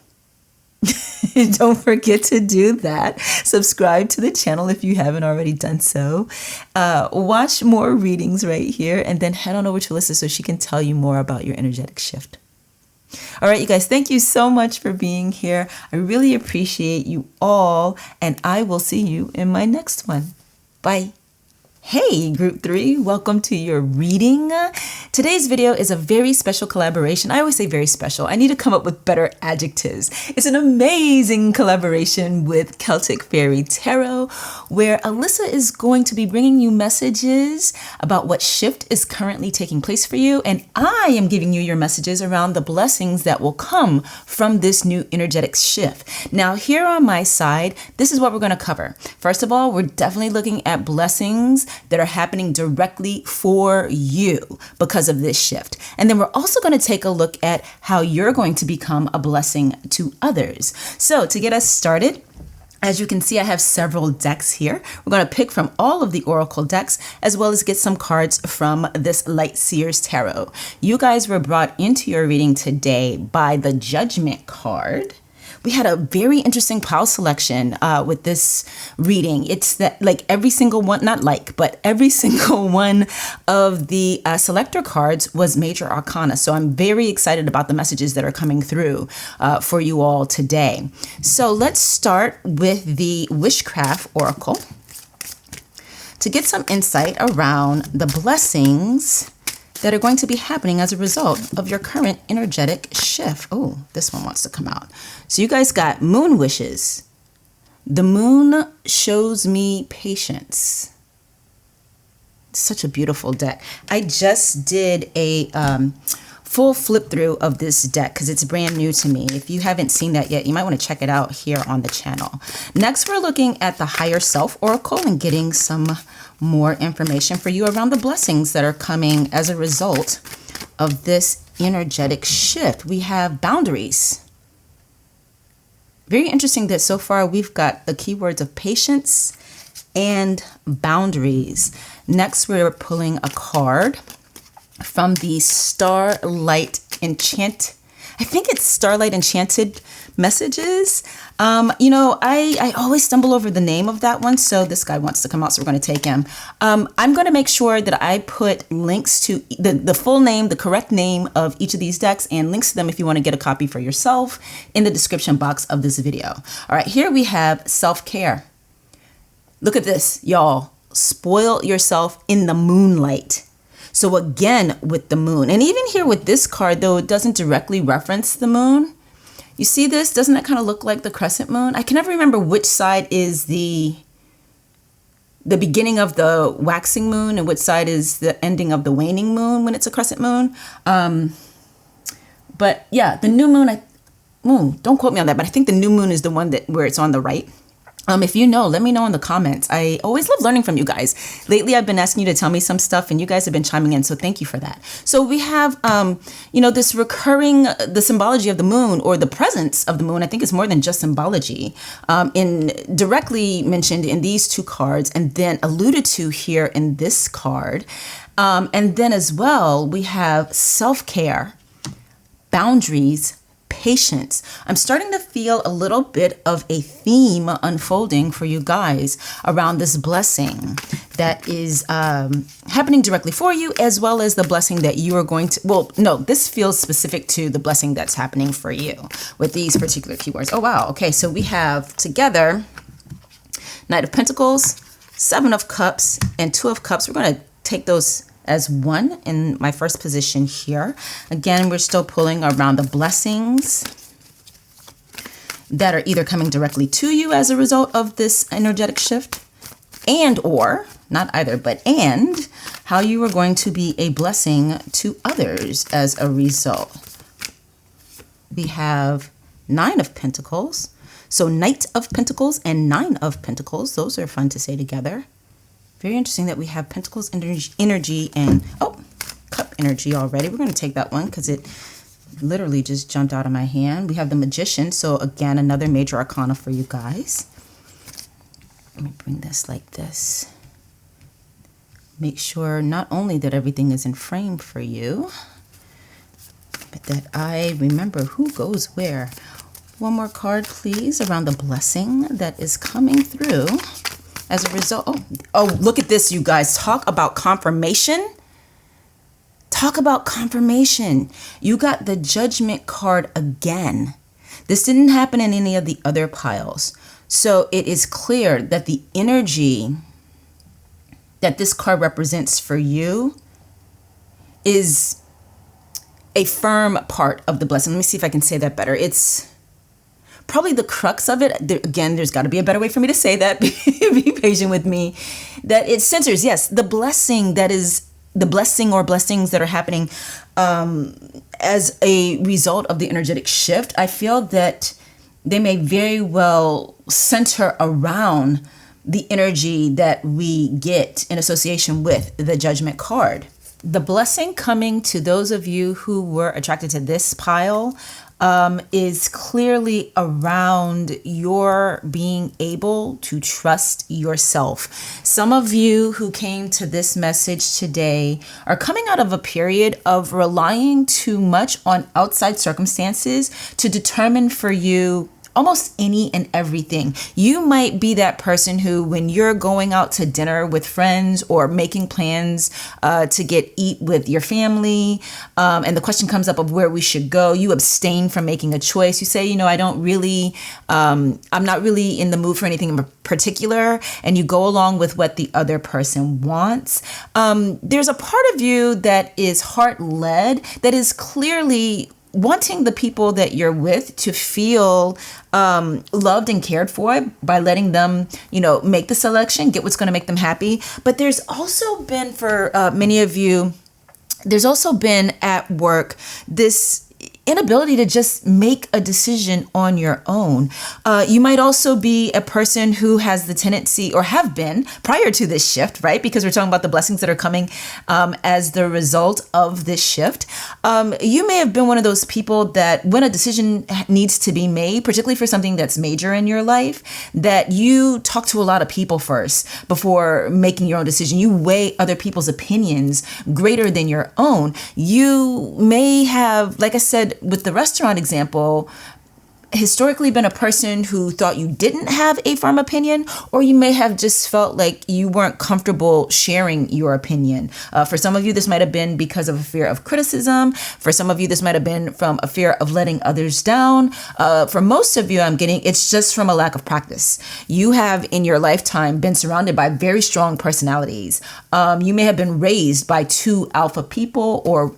Don't forget to do that. Subscribe to the channel if you haven't already done so. Watch more readings right here, and then head on over to Alyssa so she can tell you more about your energetic shift. All right, you guys, thank you so much for being here. I really appreciate you all, and I will see you in my next one. Bye. Hey, Group 3, welcome to your reading. Today's video is a very special collaboration. I always say very special. I need to come up with better adjectives. It's an amazing collaboration with Celtic Fairy Tarot, where Alyssa is going to be bringing you messages about what shift is currently taking place for you, and I am giving you your messages around the blessings that will come from this new energetic shift. Now, here on my side, this is what we're going to cover. First of all, we're definitely looking at blessings that are happening directly for you because of this shift. And then we're also going to take a look at how you're going to become a blessing to others. So to get us started, as you can see, I have several decks here. We're going to pick from all of the Oracle decks, as well as get some cards from this Light Seers Tarot. You guys were brought into your reading today by the Judgment card. We had a very interesting pile selection with this reading. It's that like every single one, not like, but every single one of the selector cards was major arcana. So I'm very excited about the messages that are coming through for you all today. So let's start with the Witchcraft Oracle to get some insight around the blessings that are going to be happening as a result of your current energetic shift. Oh, this one wants to come out. So you guys got moon wishes. The moon shows me patience. Such a beautiful deck. I just did a full flip through of this deck because it's brand new to me. If you haven't seen that yet, you might want to check it out here on the channel. Next, we're looking at the Higher Self Oracle and getting some more information for you around the blessings that are coming as a result of this energetic shift. We have boundaries. Very interesting that so far we've got the keywords of patience and boundaries. Next, we're pulling a card from the Starlight Enchant. I think it's Starlight Enchanted Messages. You know, I always stumble over the name of that one. So this guy wants to come out, so we're going to take him. I'm going to make sure that I put links to the full name, the correct name of each of these decks, and links to them if you want to get a copy for yourself in the description box of this video. All right, here we have self-care. Look at this, y'all. Spoil yourself in the moonlight. So again, with the moon, and even here with this card, though it doesn't directly reference the moon, you see this? Doesn't that kind of look like the crescent moon? I can never remember which side is the beginning of the waxing moon and which side is the ending of the waning moon when it's a crescent moon. But yeah, the new moon, don't quote me on that, but I think the new moon is the one where it's on the right. If you know, let me know in the comments. I always love learning from you guys. Lately, I've been asking you to tell me some stuff, and you guys have been chiming in, so thank you for that. So we have, you know, this recurring, the symbology of the moon, or the presence of the moon. I think it's more than just symbology, directly mentioned in these two cards, and then alluded to here in this card. And then as well, we have self-care, boundaries, patience. I'm starting to feel a little bit of a theme unfolding for you guys around this blessing that is happening directly for you, as well as the blessing that you are going to, well, no, this feels specific to the blessing that's happening for you with these particular keywords. Oh, wow. Okay, so we have together Knight of Pentacles, Seven of Cups, and Two of Cups. We're going to take those as one in my first position here. Again, we're still pulling around the blessings that are either coming directly to you as a result of this energetic shift, and or, not either, but and how you are going to be a blessing to others as a result. We have Nine of Pentacles. So Knight of Pentacles and Nine of Pentacles, those are fun to say together. Very interesting that we have Pentacles energy and, oh, Cup energy already. We're going to take that one because it literally just jumped out of my hand. We have the Magician. So again, another major arcana for you guys. Let me bring this like this. Make sure not only that everything is in frame for you, but that I remember who goes where. One more card, please, around the blessing that is coming through as a result. Oh, look at this, you guys. Talk about confirmation. Talk about confirmation. You got the Judgment card again. This didn't happen in any of the other piles. So it is clear that the energy that this card represents for you is a firm part of the blessing. Let me see if I can say that better. It's probably the crux of it. Again, there's got to be a better way for me to say that. Be patient with me. That it centers, yes, the blessing that is the blessing or blessings that are happening as a result of the energetic shift. I feel that they may very well center around the energy that we get in association with the Judgment card. The blessing coming to those of you who were attracted to this pile is clearly around your being able to trust yourself. Some of you who came to this message today are coming out of a period of relying too much on outside circumstances to determine for you almost any and everything. You might be that person who, when you're going out to dinner with friends or making plans to eat with your family, and the question comes up of where we should go, you abstain from making a choice. You say, you know, I'm not really in the mood for anything in particular, and you go along with what the other person wants. There's a part of you that is heart-led, that is clearly wanting the people that you're with to feel loved and cared for by letting them, make the selection, get what's going to make them happy. But there's also been, for many of you, there's also been at work this inability to just make a decision on your own. You might also be a person who has the tendency, or have been prior to this shift, right? Because we're talking about the blessings that are coming as the result of this shift. You may have been one of those people that when a decision needs to be made, particularly for something that's major in your life, that you talk to a lot of people first before making your own decision. You weigh other people's opinions greater than your own. You may have, like I said, with the restaurant example, historically been a person who thought you didn't have a firm opinion, or you may have just felt like you weren't comfortable sharing your opinion. For some of you, this might have been because of a fear of criticism. For some of you, this might have been from a fear of letting others down. For most of you, it's just from a lack of practice. You have in your lifetime been surrounded by very strong personalities. You may have been raised by two alpha people, or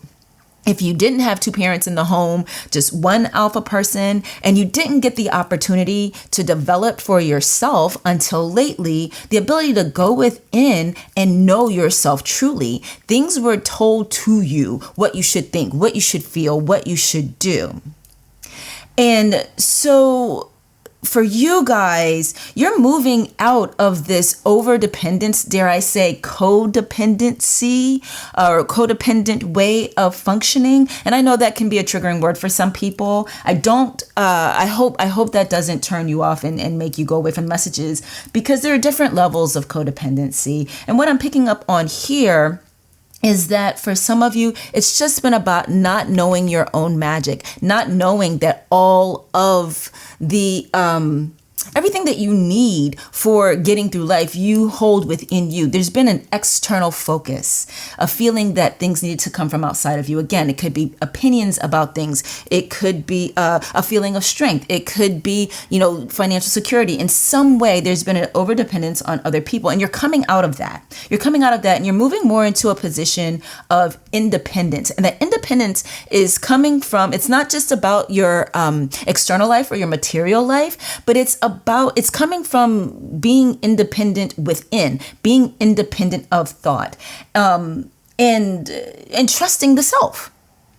if you didn't have two parents in the home, just one alpha person, and you didn't get the opportunity to develop for yourself until lately, the ability to go within and know yourself truly. Things were told to you, what you should think, what you should feel, what you should do. And so for you guys, you're moving out of this overdependence, dare I say, codependency or codependent way of functioning. And I know that can be a triggering word for some people. I hope that doesn't turn you off and make you go away from messages, because there are different levels of codependency. And what I'm picking up on here is that for some of you, it's just been about not knowing your own magic, not knowing that all of the everything that you need for getting through life, you hold within you. There's been an external focus, a feeling that things need to come from outside of you. Again, it could be opinions about things. It could be a feeling of strength. It could be, financial security. In some way, there's been an overdependence on other people, and you're coming out of that. You're coming out of that, and you're moving more into a position of independence. And that independence is coming from, it's not just about your external life or your material life, but it's coming from being independent within, being independent of thought, and trusting the self,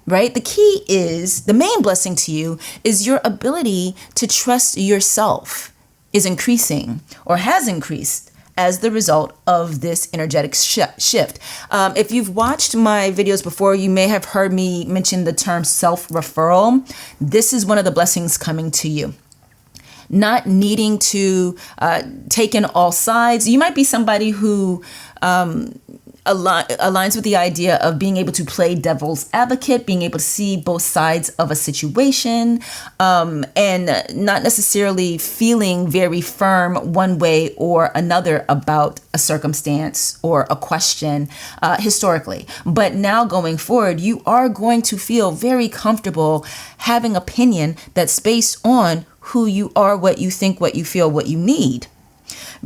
right? The key is, the main blessing to you is your ability to trust yourself is increasing, or has increased as the result of this energetic shift. If you've watched my videos before, you may have heard me mention the term self-referral. This is one of the blessings coming to you. Not needing to take in all sides. You might be somebody who aligns with the idea of being able to play devil's advocate, being able to see both sides of a situation, and not necessarily feeling very firm one way or another about a circumstance or a question historically. But now going forward, you are going to feel very comfortable having opinion that's based on who you are, what you think, what you feel, what you need.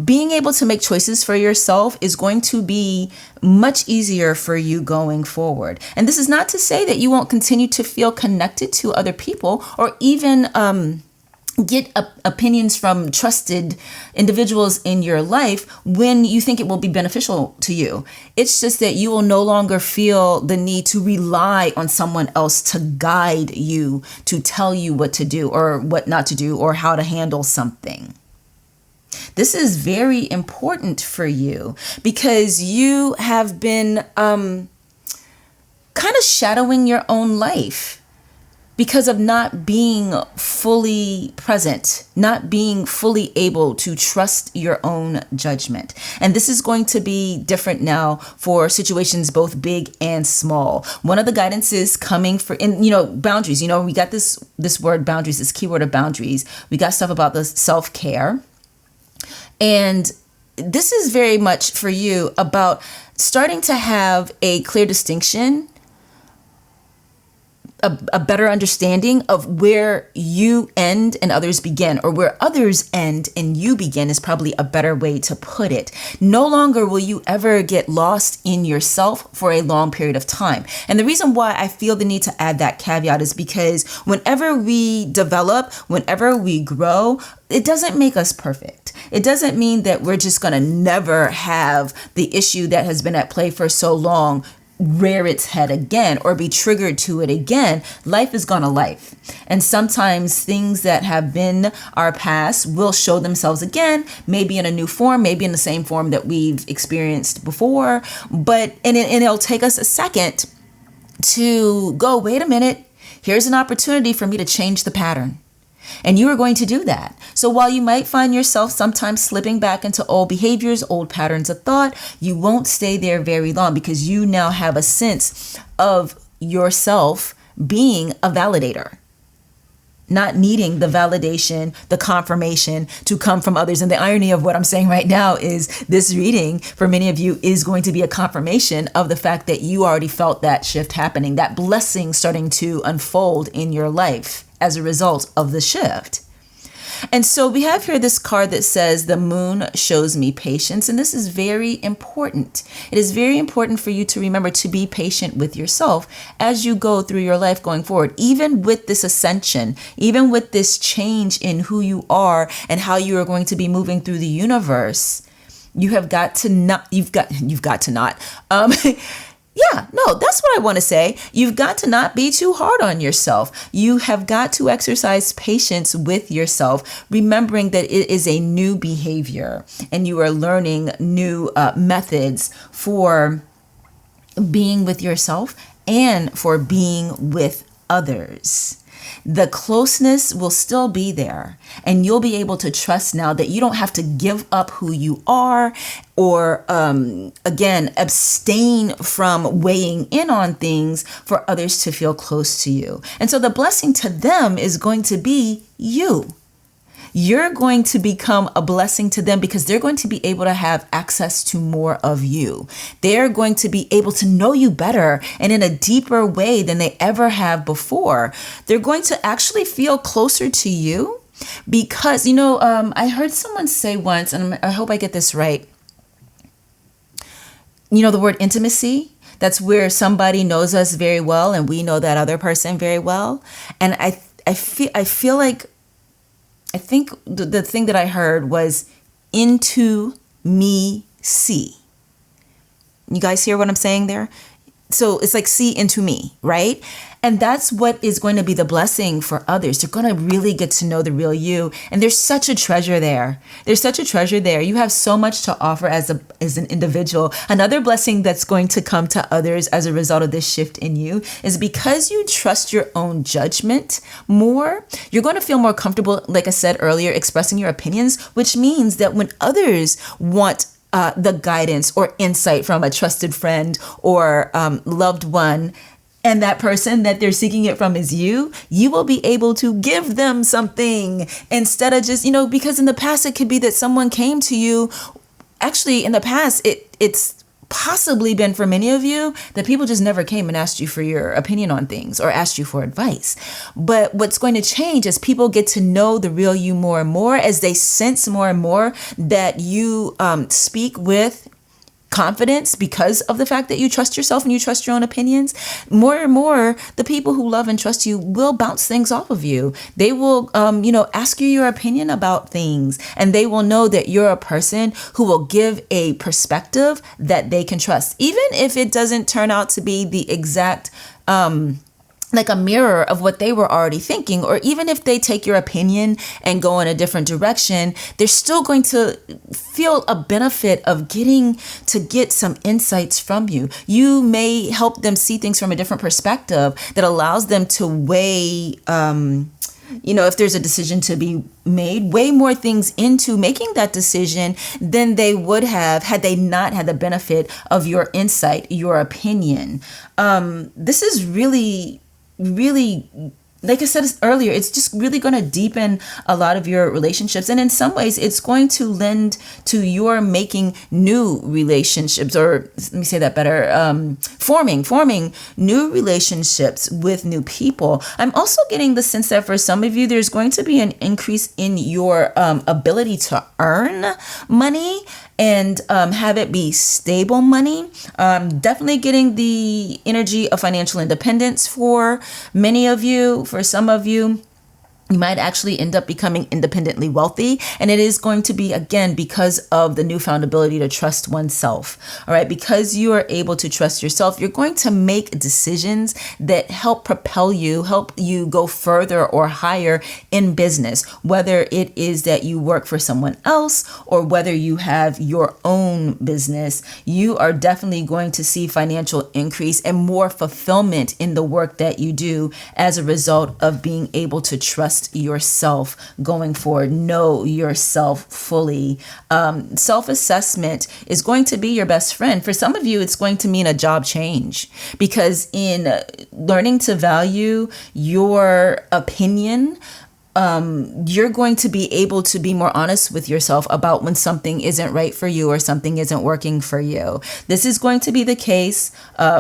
Being able to make choices for yourself is going to be much easier for you going forward. And this is not to say that you won't continue to feel connected to other people or even get opinions from trusted individuals in your life when you think it will be beneficial to you. It's just that you will no longer feel the need to rely on someone else to guide you, to tell you what to do or what not to do or how to handle something. This is very important for you because you have been kind of shadowing your own life because of not being fully present, not being fully able to trust your own judgment. And this is going to be different now for situations both big and small. One of the guidances coming for, boundaries, we got this word boundaries, this keyword of boundaries. We got stuff about the self-care. And this is very much for you about starting to have a clear distinction, a better understanding of where you end and others begin, or where others end and you begin is probably a better way to put it. No longer will you ever get lost in yourself for a long period of time. And the reason why I feel the need to add that caveat is because whenever we develop, whenever we grow, it doesn't make us perfect. It doesn't mean that we're just going to never have the issue that has been at play for so long rear its head again or be triggered to it again. Life is gonna life. And sometimes things that have been our past will show themselves again, maybe in a new form, maybe in the same form that we've experienced before. But it'll take us a second to go, wait a minute, here's an opportunity for me to change the pattern. And you are going to do that. So while you might find yourself sometimes slipping back into old behaviors, old patterns of thought, you won't stay there very long because you now have a sense of yourself being a validator, not needing the validation, the confirmation to come from others. And the irony of what I'm saying right now is this reading for many of you is going to be a confirmation of the fact that you already felt that shift happening, that blessing starting to unfold in your life as a result of the shift. And so we have here this card that says the moon shows me patience. And this is very important. It is very important for you to remember to be patient with yourself as you go through your life going forward, even with this ascension, even with this change in who you are and how you are going to be moving through the universe. You've got to not. Yeah, no, that's what I want to say. You've got to not be too hard on yourself. You have got to exercise patience with yourself, remembering that it is a new behavior and you are learning new methods for being with yourself and for being with others. The closeness will still be there, and you'll be able to trust now that you don't have to give up who you are or, again, abstain from weighing in on things for others to feel close to you. And so the blessing to them is going to be you. You're going to become a blessing to them because they're going to be able to have access to more of you. They're going to be able to know you better and in a deeper way than they ever have before. They're going to actually feel closer to you because, I heard someone say once, and I hope I get this right, the word intimacy. That's where somebody knows us very well and we know that other person very well. And I feel like, I think the thing that I heard was into me see. You guys hear what I'm saying there? so it's like see into me, right? And that's what is going to be the blessing for others. They're going to really get to know the real you. And there's such a treasure there. There's such a treasure there. You have so much to offer as an individual. Another blessing that's going to come to others as a result of this shift in you is because you trust your own judgment more, you're going to feel more comfortable, like I said earlier, expressing your opinions, which means that when others want the guidance or insight from a trusted friend or loved one, and that person that they're seeking it from is you will be able to give them something instead of just, because in the past it could be that someone came to you. Actually, in the past, it's possibly been for many of you that people just never came and asked you for your opinion on things or asked you for advice. But what's going to change is people get to know the real you more and more as they sense more and more that you speak with confidence because of the fact that you trust yourself and you trust your own opinions. More and more, the people who love and trust you will bounce things off of you. They will, ask you your opinion about things, and they will know that you're a person who will give a perspective that they can trust, even if it doesn't turn out to be the exact like a mirror of what they were already thinking, or even if they take your opinion and go in a different direction, they're still going to feel a benefit of getting to get some insights from you. You may help them see things from a different perspective that allows them to weigh, if there's a decision to be made, weigh more things into making that decision than they would have had they not had the benefit of your insight, your opinion. This is really, like I said earlier, it's just really going to deepen a lot of your relationships. And in some ways, it's going to lend to your making new relationships, or let me say that better, forming new relationships with new people. I'm also getting the sense that for some of you, there's going to be an increase in your ability to earn money and have it be stable money. Definitely getting the energy of financial independence for many of you. For some of you, you might actually end up becoming independently wealthy. And it is going to be, again, because of the newfound ability to trust oneself. All right. Because you are able to trust yourself, you're going to make decisions that help propel you, help you go further or higher in business, whether it is that you work for someone else or whether you have your own business. You are definitely going to see financial increase and more fulfillment in the work that you do as a result of being able to trust yourself going forward. Know yourself fully. Self-assessment is going to be your best friend. For some of you, it's going to mean a job change, because in learning to value your opinion, you're going to be able to be more honest with yourself about when something isn't right for you or something isn't working for you. This is going to be the case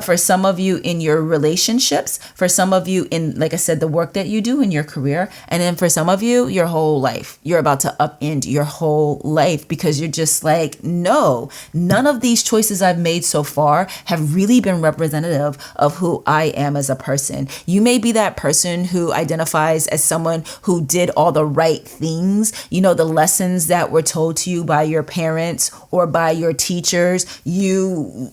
for some of you in your relationships, for some of you in, like I said, the work that you do in your career, and then for some of you, your whole life. You're about to upend your whole life because you're just like, no, none of these choices I've made so far have really been representative of who I am as a person. You may be that person who identifies as someone who did all the right things, the lessons that were told to you by your parents or by your teachers. You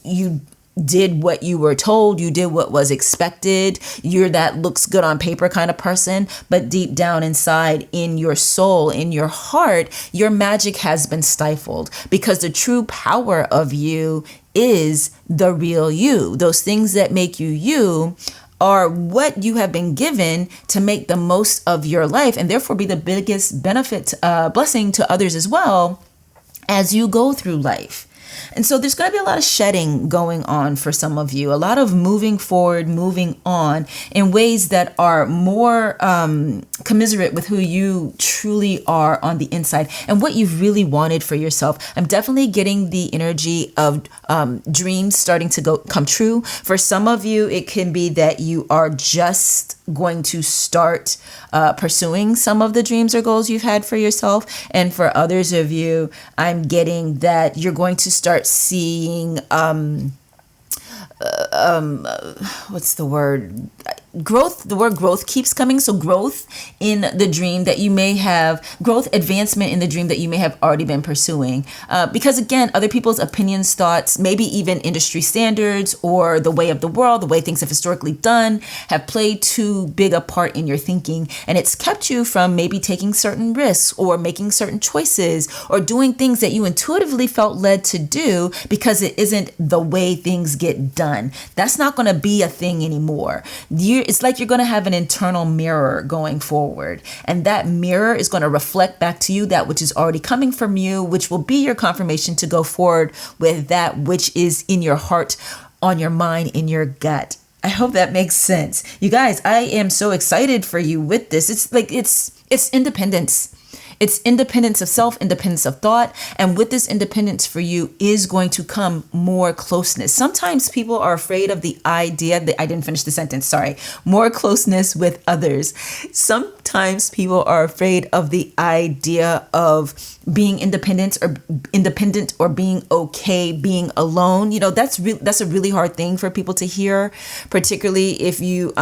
did what you were told, you did what was expected. You're that looks good on paper kind of person, but deep down inside, in your soul, in your heart, your magic has been stifled, because the true power of you is the real you. Those things that make you you are what you have been given to make the most of your life, and therefore be the biggest benefit, blessing to others as well as you go through life. And so there's going to be a lot of shedding going on for some of you, a lot of moving forward, moving on in ways that are more commiserate with who you truly are on the inside and what you've really wanted for yourself. I'm definitely getting the energy of dreams starting to come true. For some of you, it can be that you are just going to start pursuing some of the dreams or goals you've had for yourself. And for others of you, I'm getting that you're going to start seeing what's the word? Growth. The word growth keeps coming. So growth in the dream that you may have, growth, advancement in the dream that you may have already been pursuing. Because again, other people's opinions, thoughts, maybe even industry standards or the way of the world, the way things have historically done, have played too big a part in your thinking. And it's kept you from maybe taking certain risks or making certain choices or doing things that you intuitively felt led to do because it isn't the way things get done. That's not going to be a thing anymore. It's like you're going to have an internal mirror going forward. And that mirror is going to reflect back to you that which is already coming from you, which will be your confirmation to go forward with that which is in your heart, on your mind, in your gut. I hope that makes sense. You guys, I am so excited for you with this. It's independence. It's independence of self, independence of thought. And with this independence for you is going to come more closeness. Sometimes people are afraid of the idea that I didn't finish the sentence. Sorry. More closeness with others. Sometimes people are afraid of the idea of being independent or being okay, being alone. You know, that's a really hard thing for people to hear, particularly if you,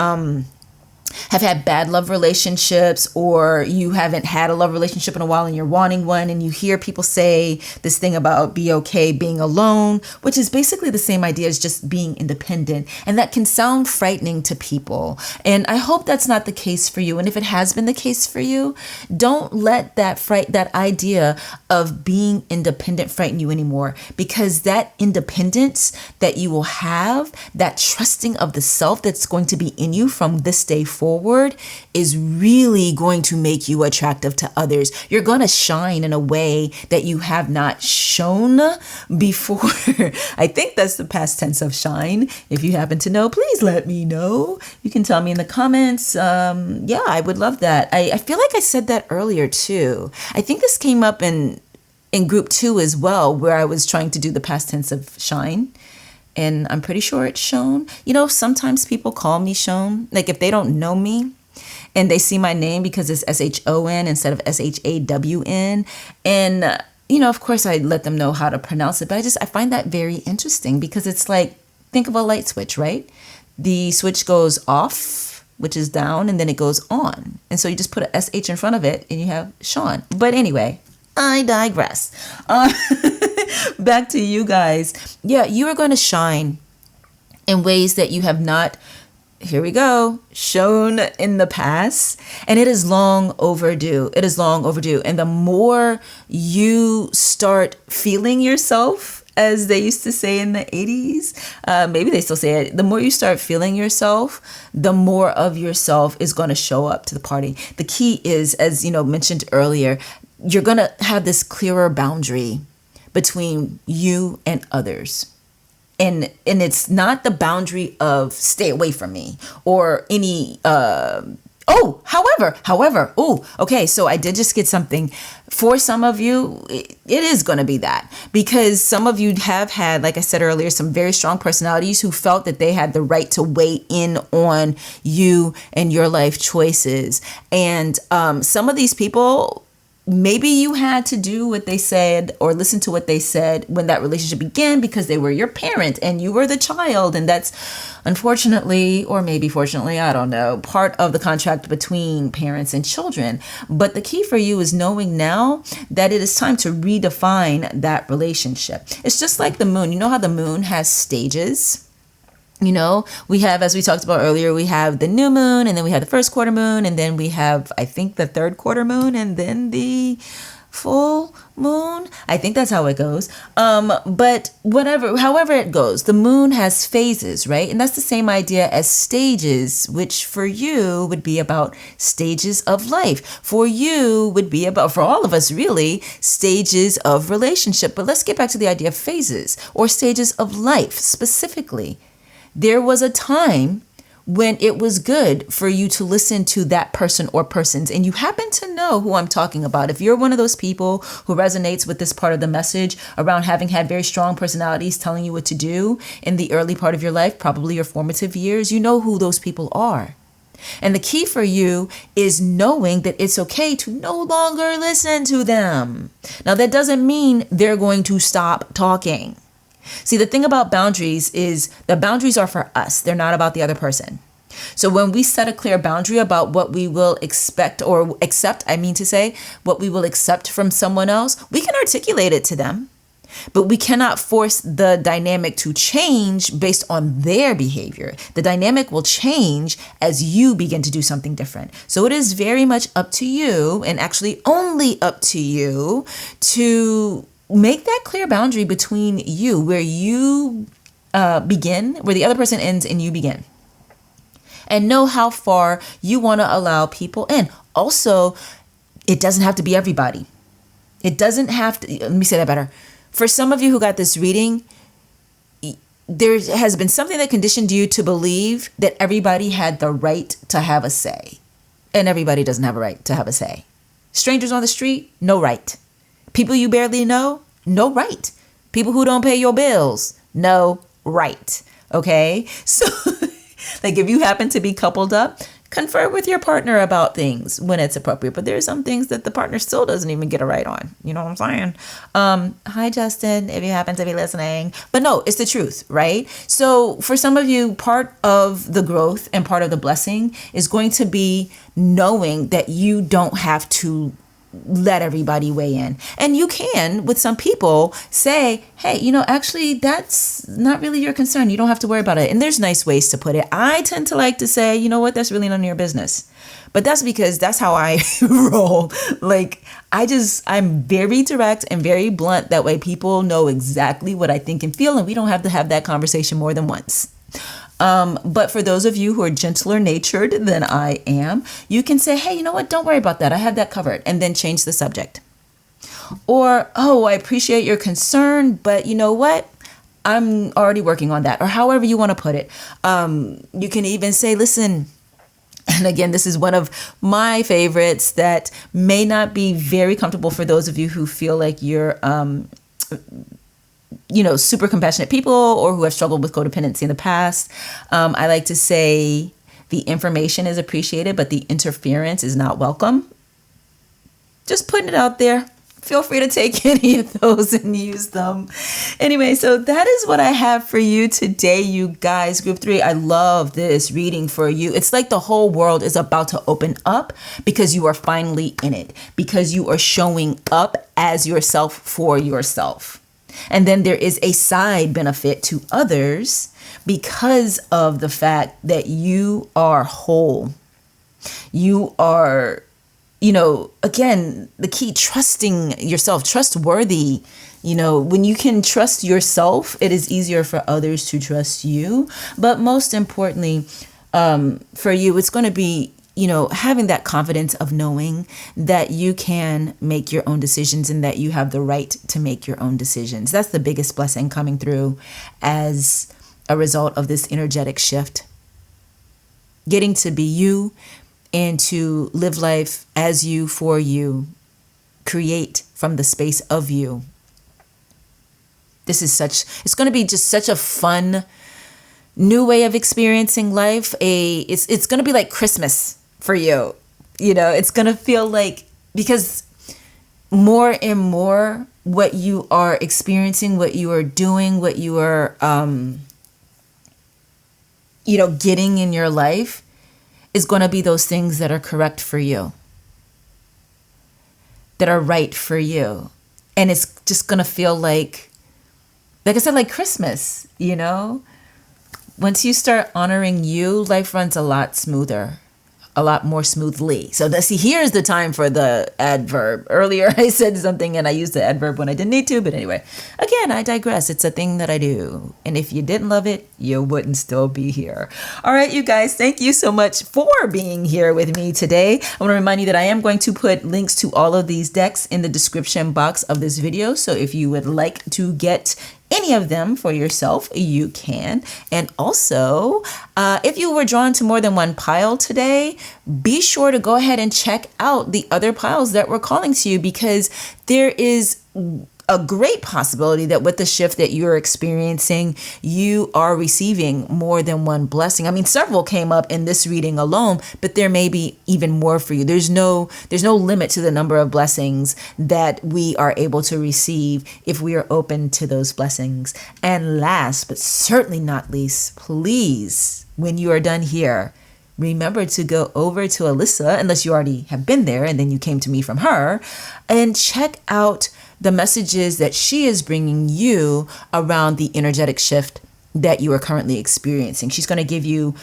have had bad love relationships or you haven't had a love relationship in a while and you're wanting one, and you hear people say this thing about be okay being alone, which is basically the same idea as just being independent. And that can sound frightening to people. And I hope that's not the case for you. And if it has been the case for you, don't let that idea of being independent frighten you anymore, because that independence that you will have, that trusting of the self that's going to be in you from this day forward is really going to make you attractive to others. You're going to shine in a way that you have not shown before. I think that's the past tense of shine. If you happen to know, please let me know. You can tell me in the comments. Yeah, I would love that. I feel like I said that earlier too. I think this came up in group 2 as well, where I was trying to do the past tense of shine. And I'm pretty sure it's shown. You know, sometimes people call me Shon. Like if they don't know me and they see my name because it's S-H-O-N instead of S-H-A-W-N. And, you know, of course I let them know how to pronounce it. But I find that very interesting because it's like, think of a light switch, right? The switch goes off, which is down, and then it goes on. And so you just put a S-H in front of it and you have Shon. But anyway, I digress. Back to you guys. Yeah, you are going to shine in ways that you have not, here we go, shown in the past. And it is long overdue. It is long overdue. And the more you start feeling yourself, as they used to say in the 80s, maybe they still say it, the more you start feeling yourself, the more of yourself is going to show up to the party. The key is, as you know, mentioned earlier, you're going to have this clearer boundary between you and others. And it's not the boundary of stay away from me or any, however, okay, so I did just get something. For some of you, it is going to be that, because some of you have had, like I said earlier, some very strong personalities who felt that they had the right to weigh in on you and your life choices. And some of these people, maybe you had to do what they said or listen to what they said when that relationship began because they were your parent and you were the child. And that's unfortunately, or maybe fortunately, I don't know, part of the contract between parents and children. But the key for you is knowing now that it is time to redefine that relationship. It's just like the moon. You know how the moon has stages? You know, we have, as we talked about earlier, we have the new moon, and then we have the first quarter moon, and then we have, I think, the third quarter moon, and then the full moon. I think that's how it goes. But however it goes, the moon has phases, right? And that's the same idea as stages, which for you would be about stages of life. For you would be about, for all of us really, stages of relationship. But let's get back to the idea of phases or stages of life specifically. There was a time when it was good for you to listen to that person or persons, and you happen to know who I'm talking about. If you're one of those people who resonates with this part of the message around having had very strong personalities telling you what to do in the early part of your life, probably your formative years, you know who those people are. And the key for you is knowing that it's okay to no longer listen to them. Now, that doesn't mean they're going to stop talking. See, the thing about boundaries is the boundaries are for us. They're not about the other person. So when we set a clear boundary about what we will expect or accept, what we will accept from someone else, we can articulate it to them, but we cannot force the dynamic to change based on their behavior. The dynamic will change as you begin to do something different. So it is very much up to you, and actually only up to you, to make that clear boundary between you, where you begin, where the other person ends and you begin. And know how far you want to allow people in. Also, it doesn't have to be everybody. It doesn't have to, let me say that better. For some of you who got this reading, there has been something that conditioned you to believe that everybody had the right to have a say. And everybody doesn't have a right to have a say. Strangers on the street, no right. People you barely know, no right. People who don't pay your bills, no right. Okay? So, like, if you happen to be coupled up, confer with your partner about things when it's appropriate. But there are some things that the partner still doesn't even get a right on. You know what I'm saying? Hi, Justin, if you happen to be listening. But no, it's the truth, right? So for some of you, part of the growth and part of the blessing is going to be knowing that you don't have to let everybody weigh in. And you can, with some people, say, hey, actually, that's not really your concern. You don't have to worry about it. And there's nice ways to put it. I tend to like to say, you know what, that's really none of your business. But that's because that's how I roll. Like, I'm very direct and very blunt. That way people know exactly what I think and feel, and we don't have to have that conversation more than once. But for those of you who are gentler natured than I am, you can say, hey, you know what? Don't worry about that. I have that covered. And then change the subject. Or, oh, I appreciate your concern, but you know what? I'm already working on that. Or however you want to put it. You can even say, listen, and again, this is one of my favorites that may not be very comfortable for those of you who feel like you're super compassionate people or who have struggled with codependency in the past. I like to say the information is appreciated, but the interference is not welcome. Just putting it out there. Feel free to take any of those and use them. Anyway, so that is what I have for you today, you guys. Group 3, I love this reading for you. It's like the whole world is about to open up because you are finally in it, because you are showing up as yourself for yourself. And then there is a side benefit to others because of the fact that you are whole. You are, again, the key, trusting yourself, trustworthy. When you can trust yourself, it is easier for others to trust you. But most importantly, for you, it's going to be having that confidence of knowing that you can make your own decisions and that you have the right to make your own decisions. That's the biggest blessing coming through as a result of this energetic shift. Getting to be you and to live life as you, for you, create from the space of you. It's going to be just such a fun new way of experiencing life. It's going to be like Christmas for you. It's going to feel like, because more and more what you are experiencing, what you are doing, what you are, getting in your life is going to be those things that are correct for you, that are right for you. And it's just going to feel like I said, like Christmas, Once you start honoring you, life runs a lot smoother, a lot more smoothly. So here's the time for the adverb. Earlier I said something and I used the adverb when I didn't need to. But anyway, again, I digress. It's a thing that I do. And if you didn't love it, you wouldn't still be here. All right, you guys, thank you so much for being here with me today. I want to remind you that I am going to put links to all of these decks in the description box of this video. So if you would like to get any of them for yourself, you can. And also, if you were drawn to more than one pile today, be sure to go ahead and check out the other piles that were calling to you, because there is a great possibility that with the shift that you're experiencing, you are receiving more than one blessing. I mean, several came up in this reading alone, but there may be even more for you. There's no limit to the number of blessings that we are able to receive if we are open to those blessings. And last, but certainly not least, please, when you are done here, remember to go over to Alyssa, unless you already have been there and then you came to me from her, and check out the messages that she is bringing you around the energetic shift that you are currently experiencing. She's going to give you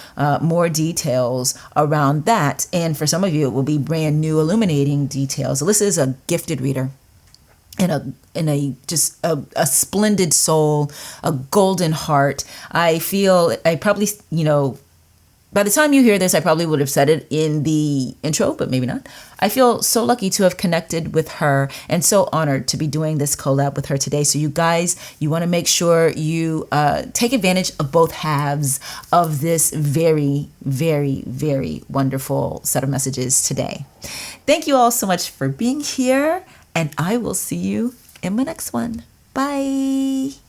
more details around that. And for some of you, it will be brand new illuminating details. Alyssa is a gifted reader and a splendid soul, a golden heart. I feel I probably, by the time you hear this, I probably would have said it in the intro, but maybe not. I feel so lucky to have connected with her and so honored to be doing this collab with her today. So you guys, you want to make sure you take advantage of both halves of this very, very, very wonderful set of messages today. Thank you all so much for being here, and I will see you in my next one. Bye.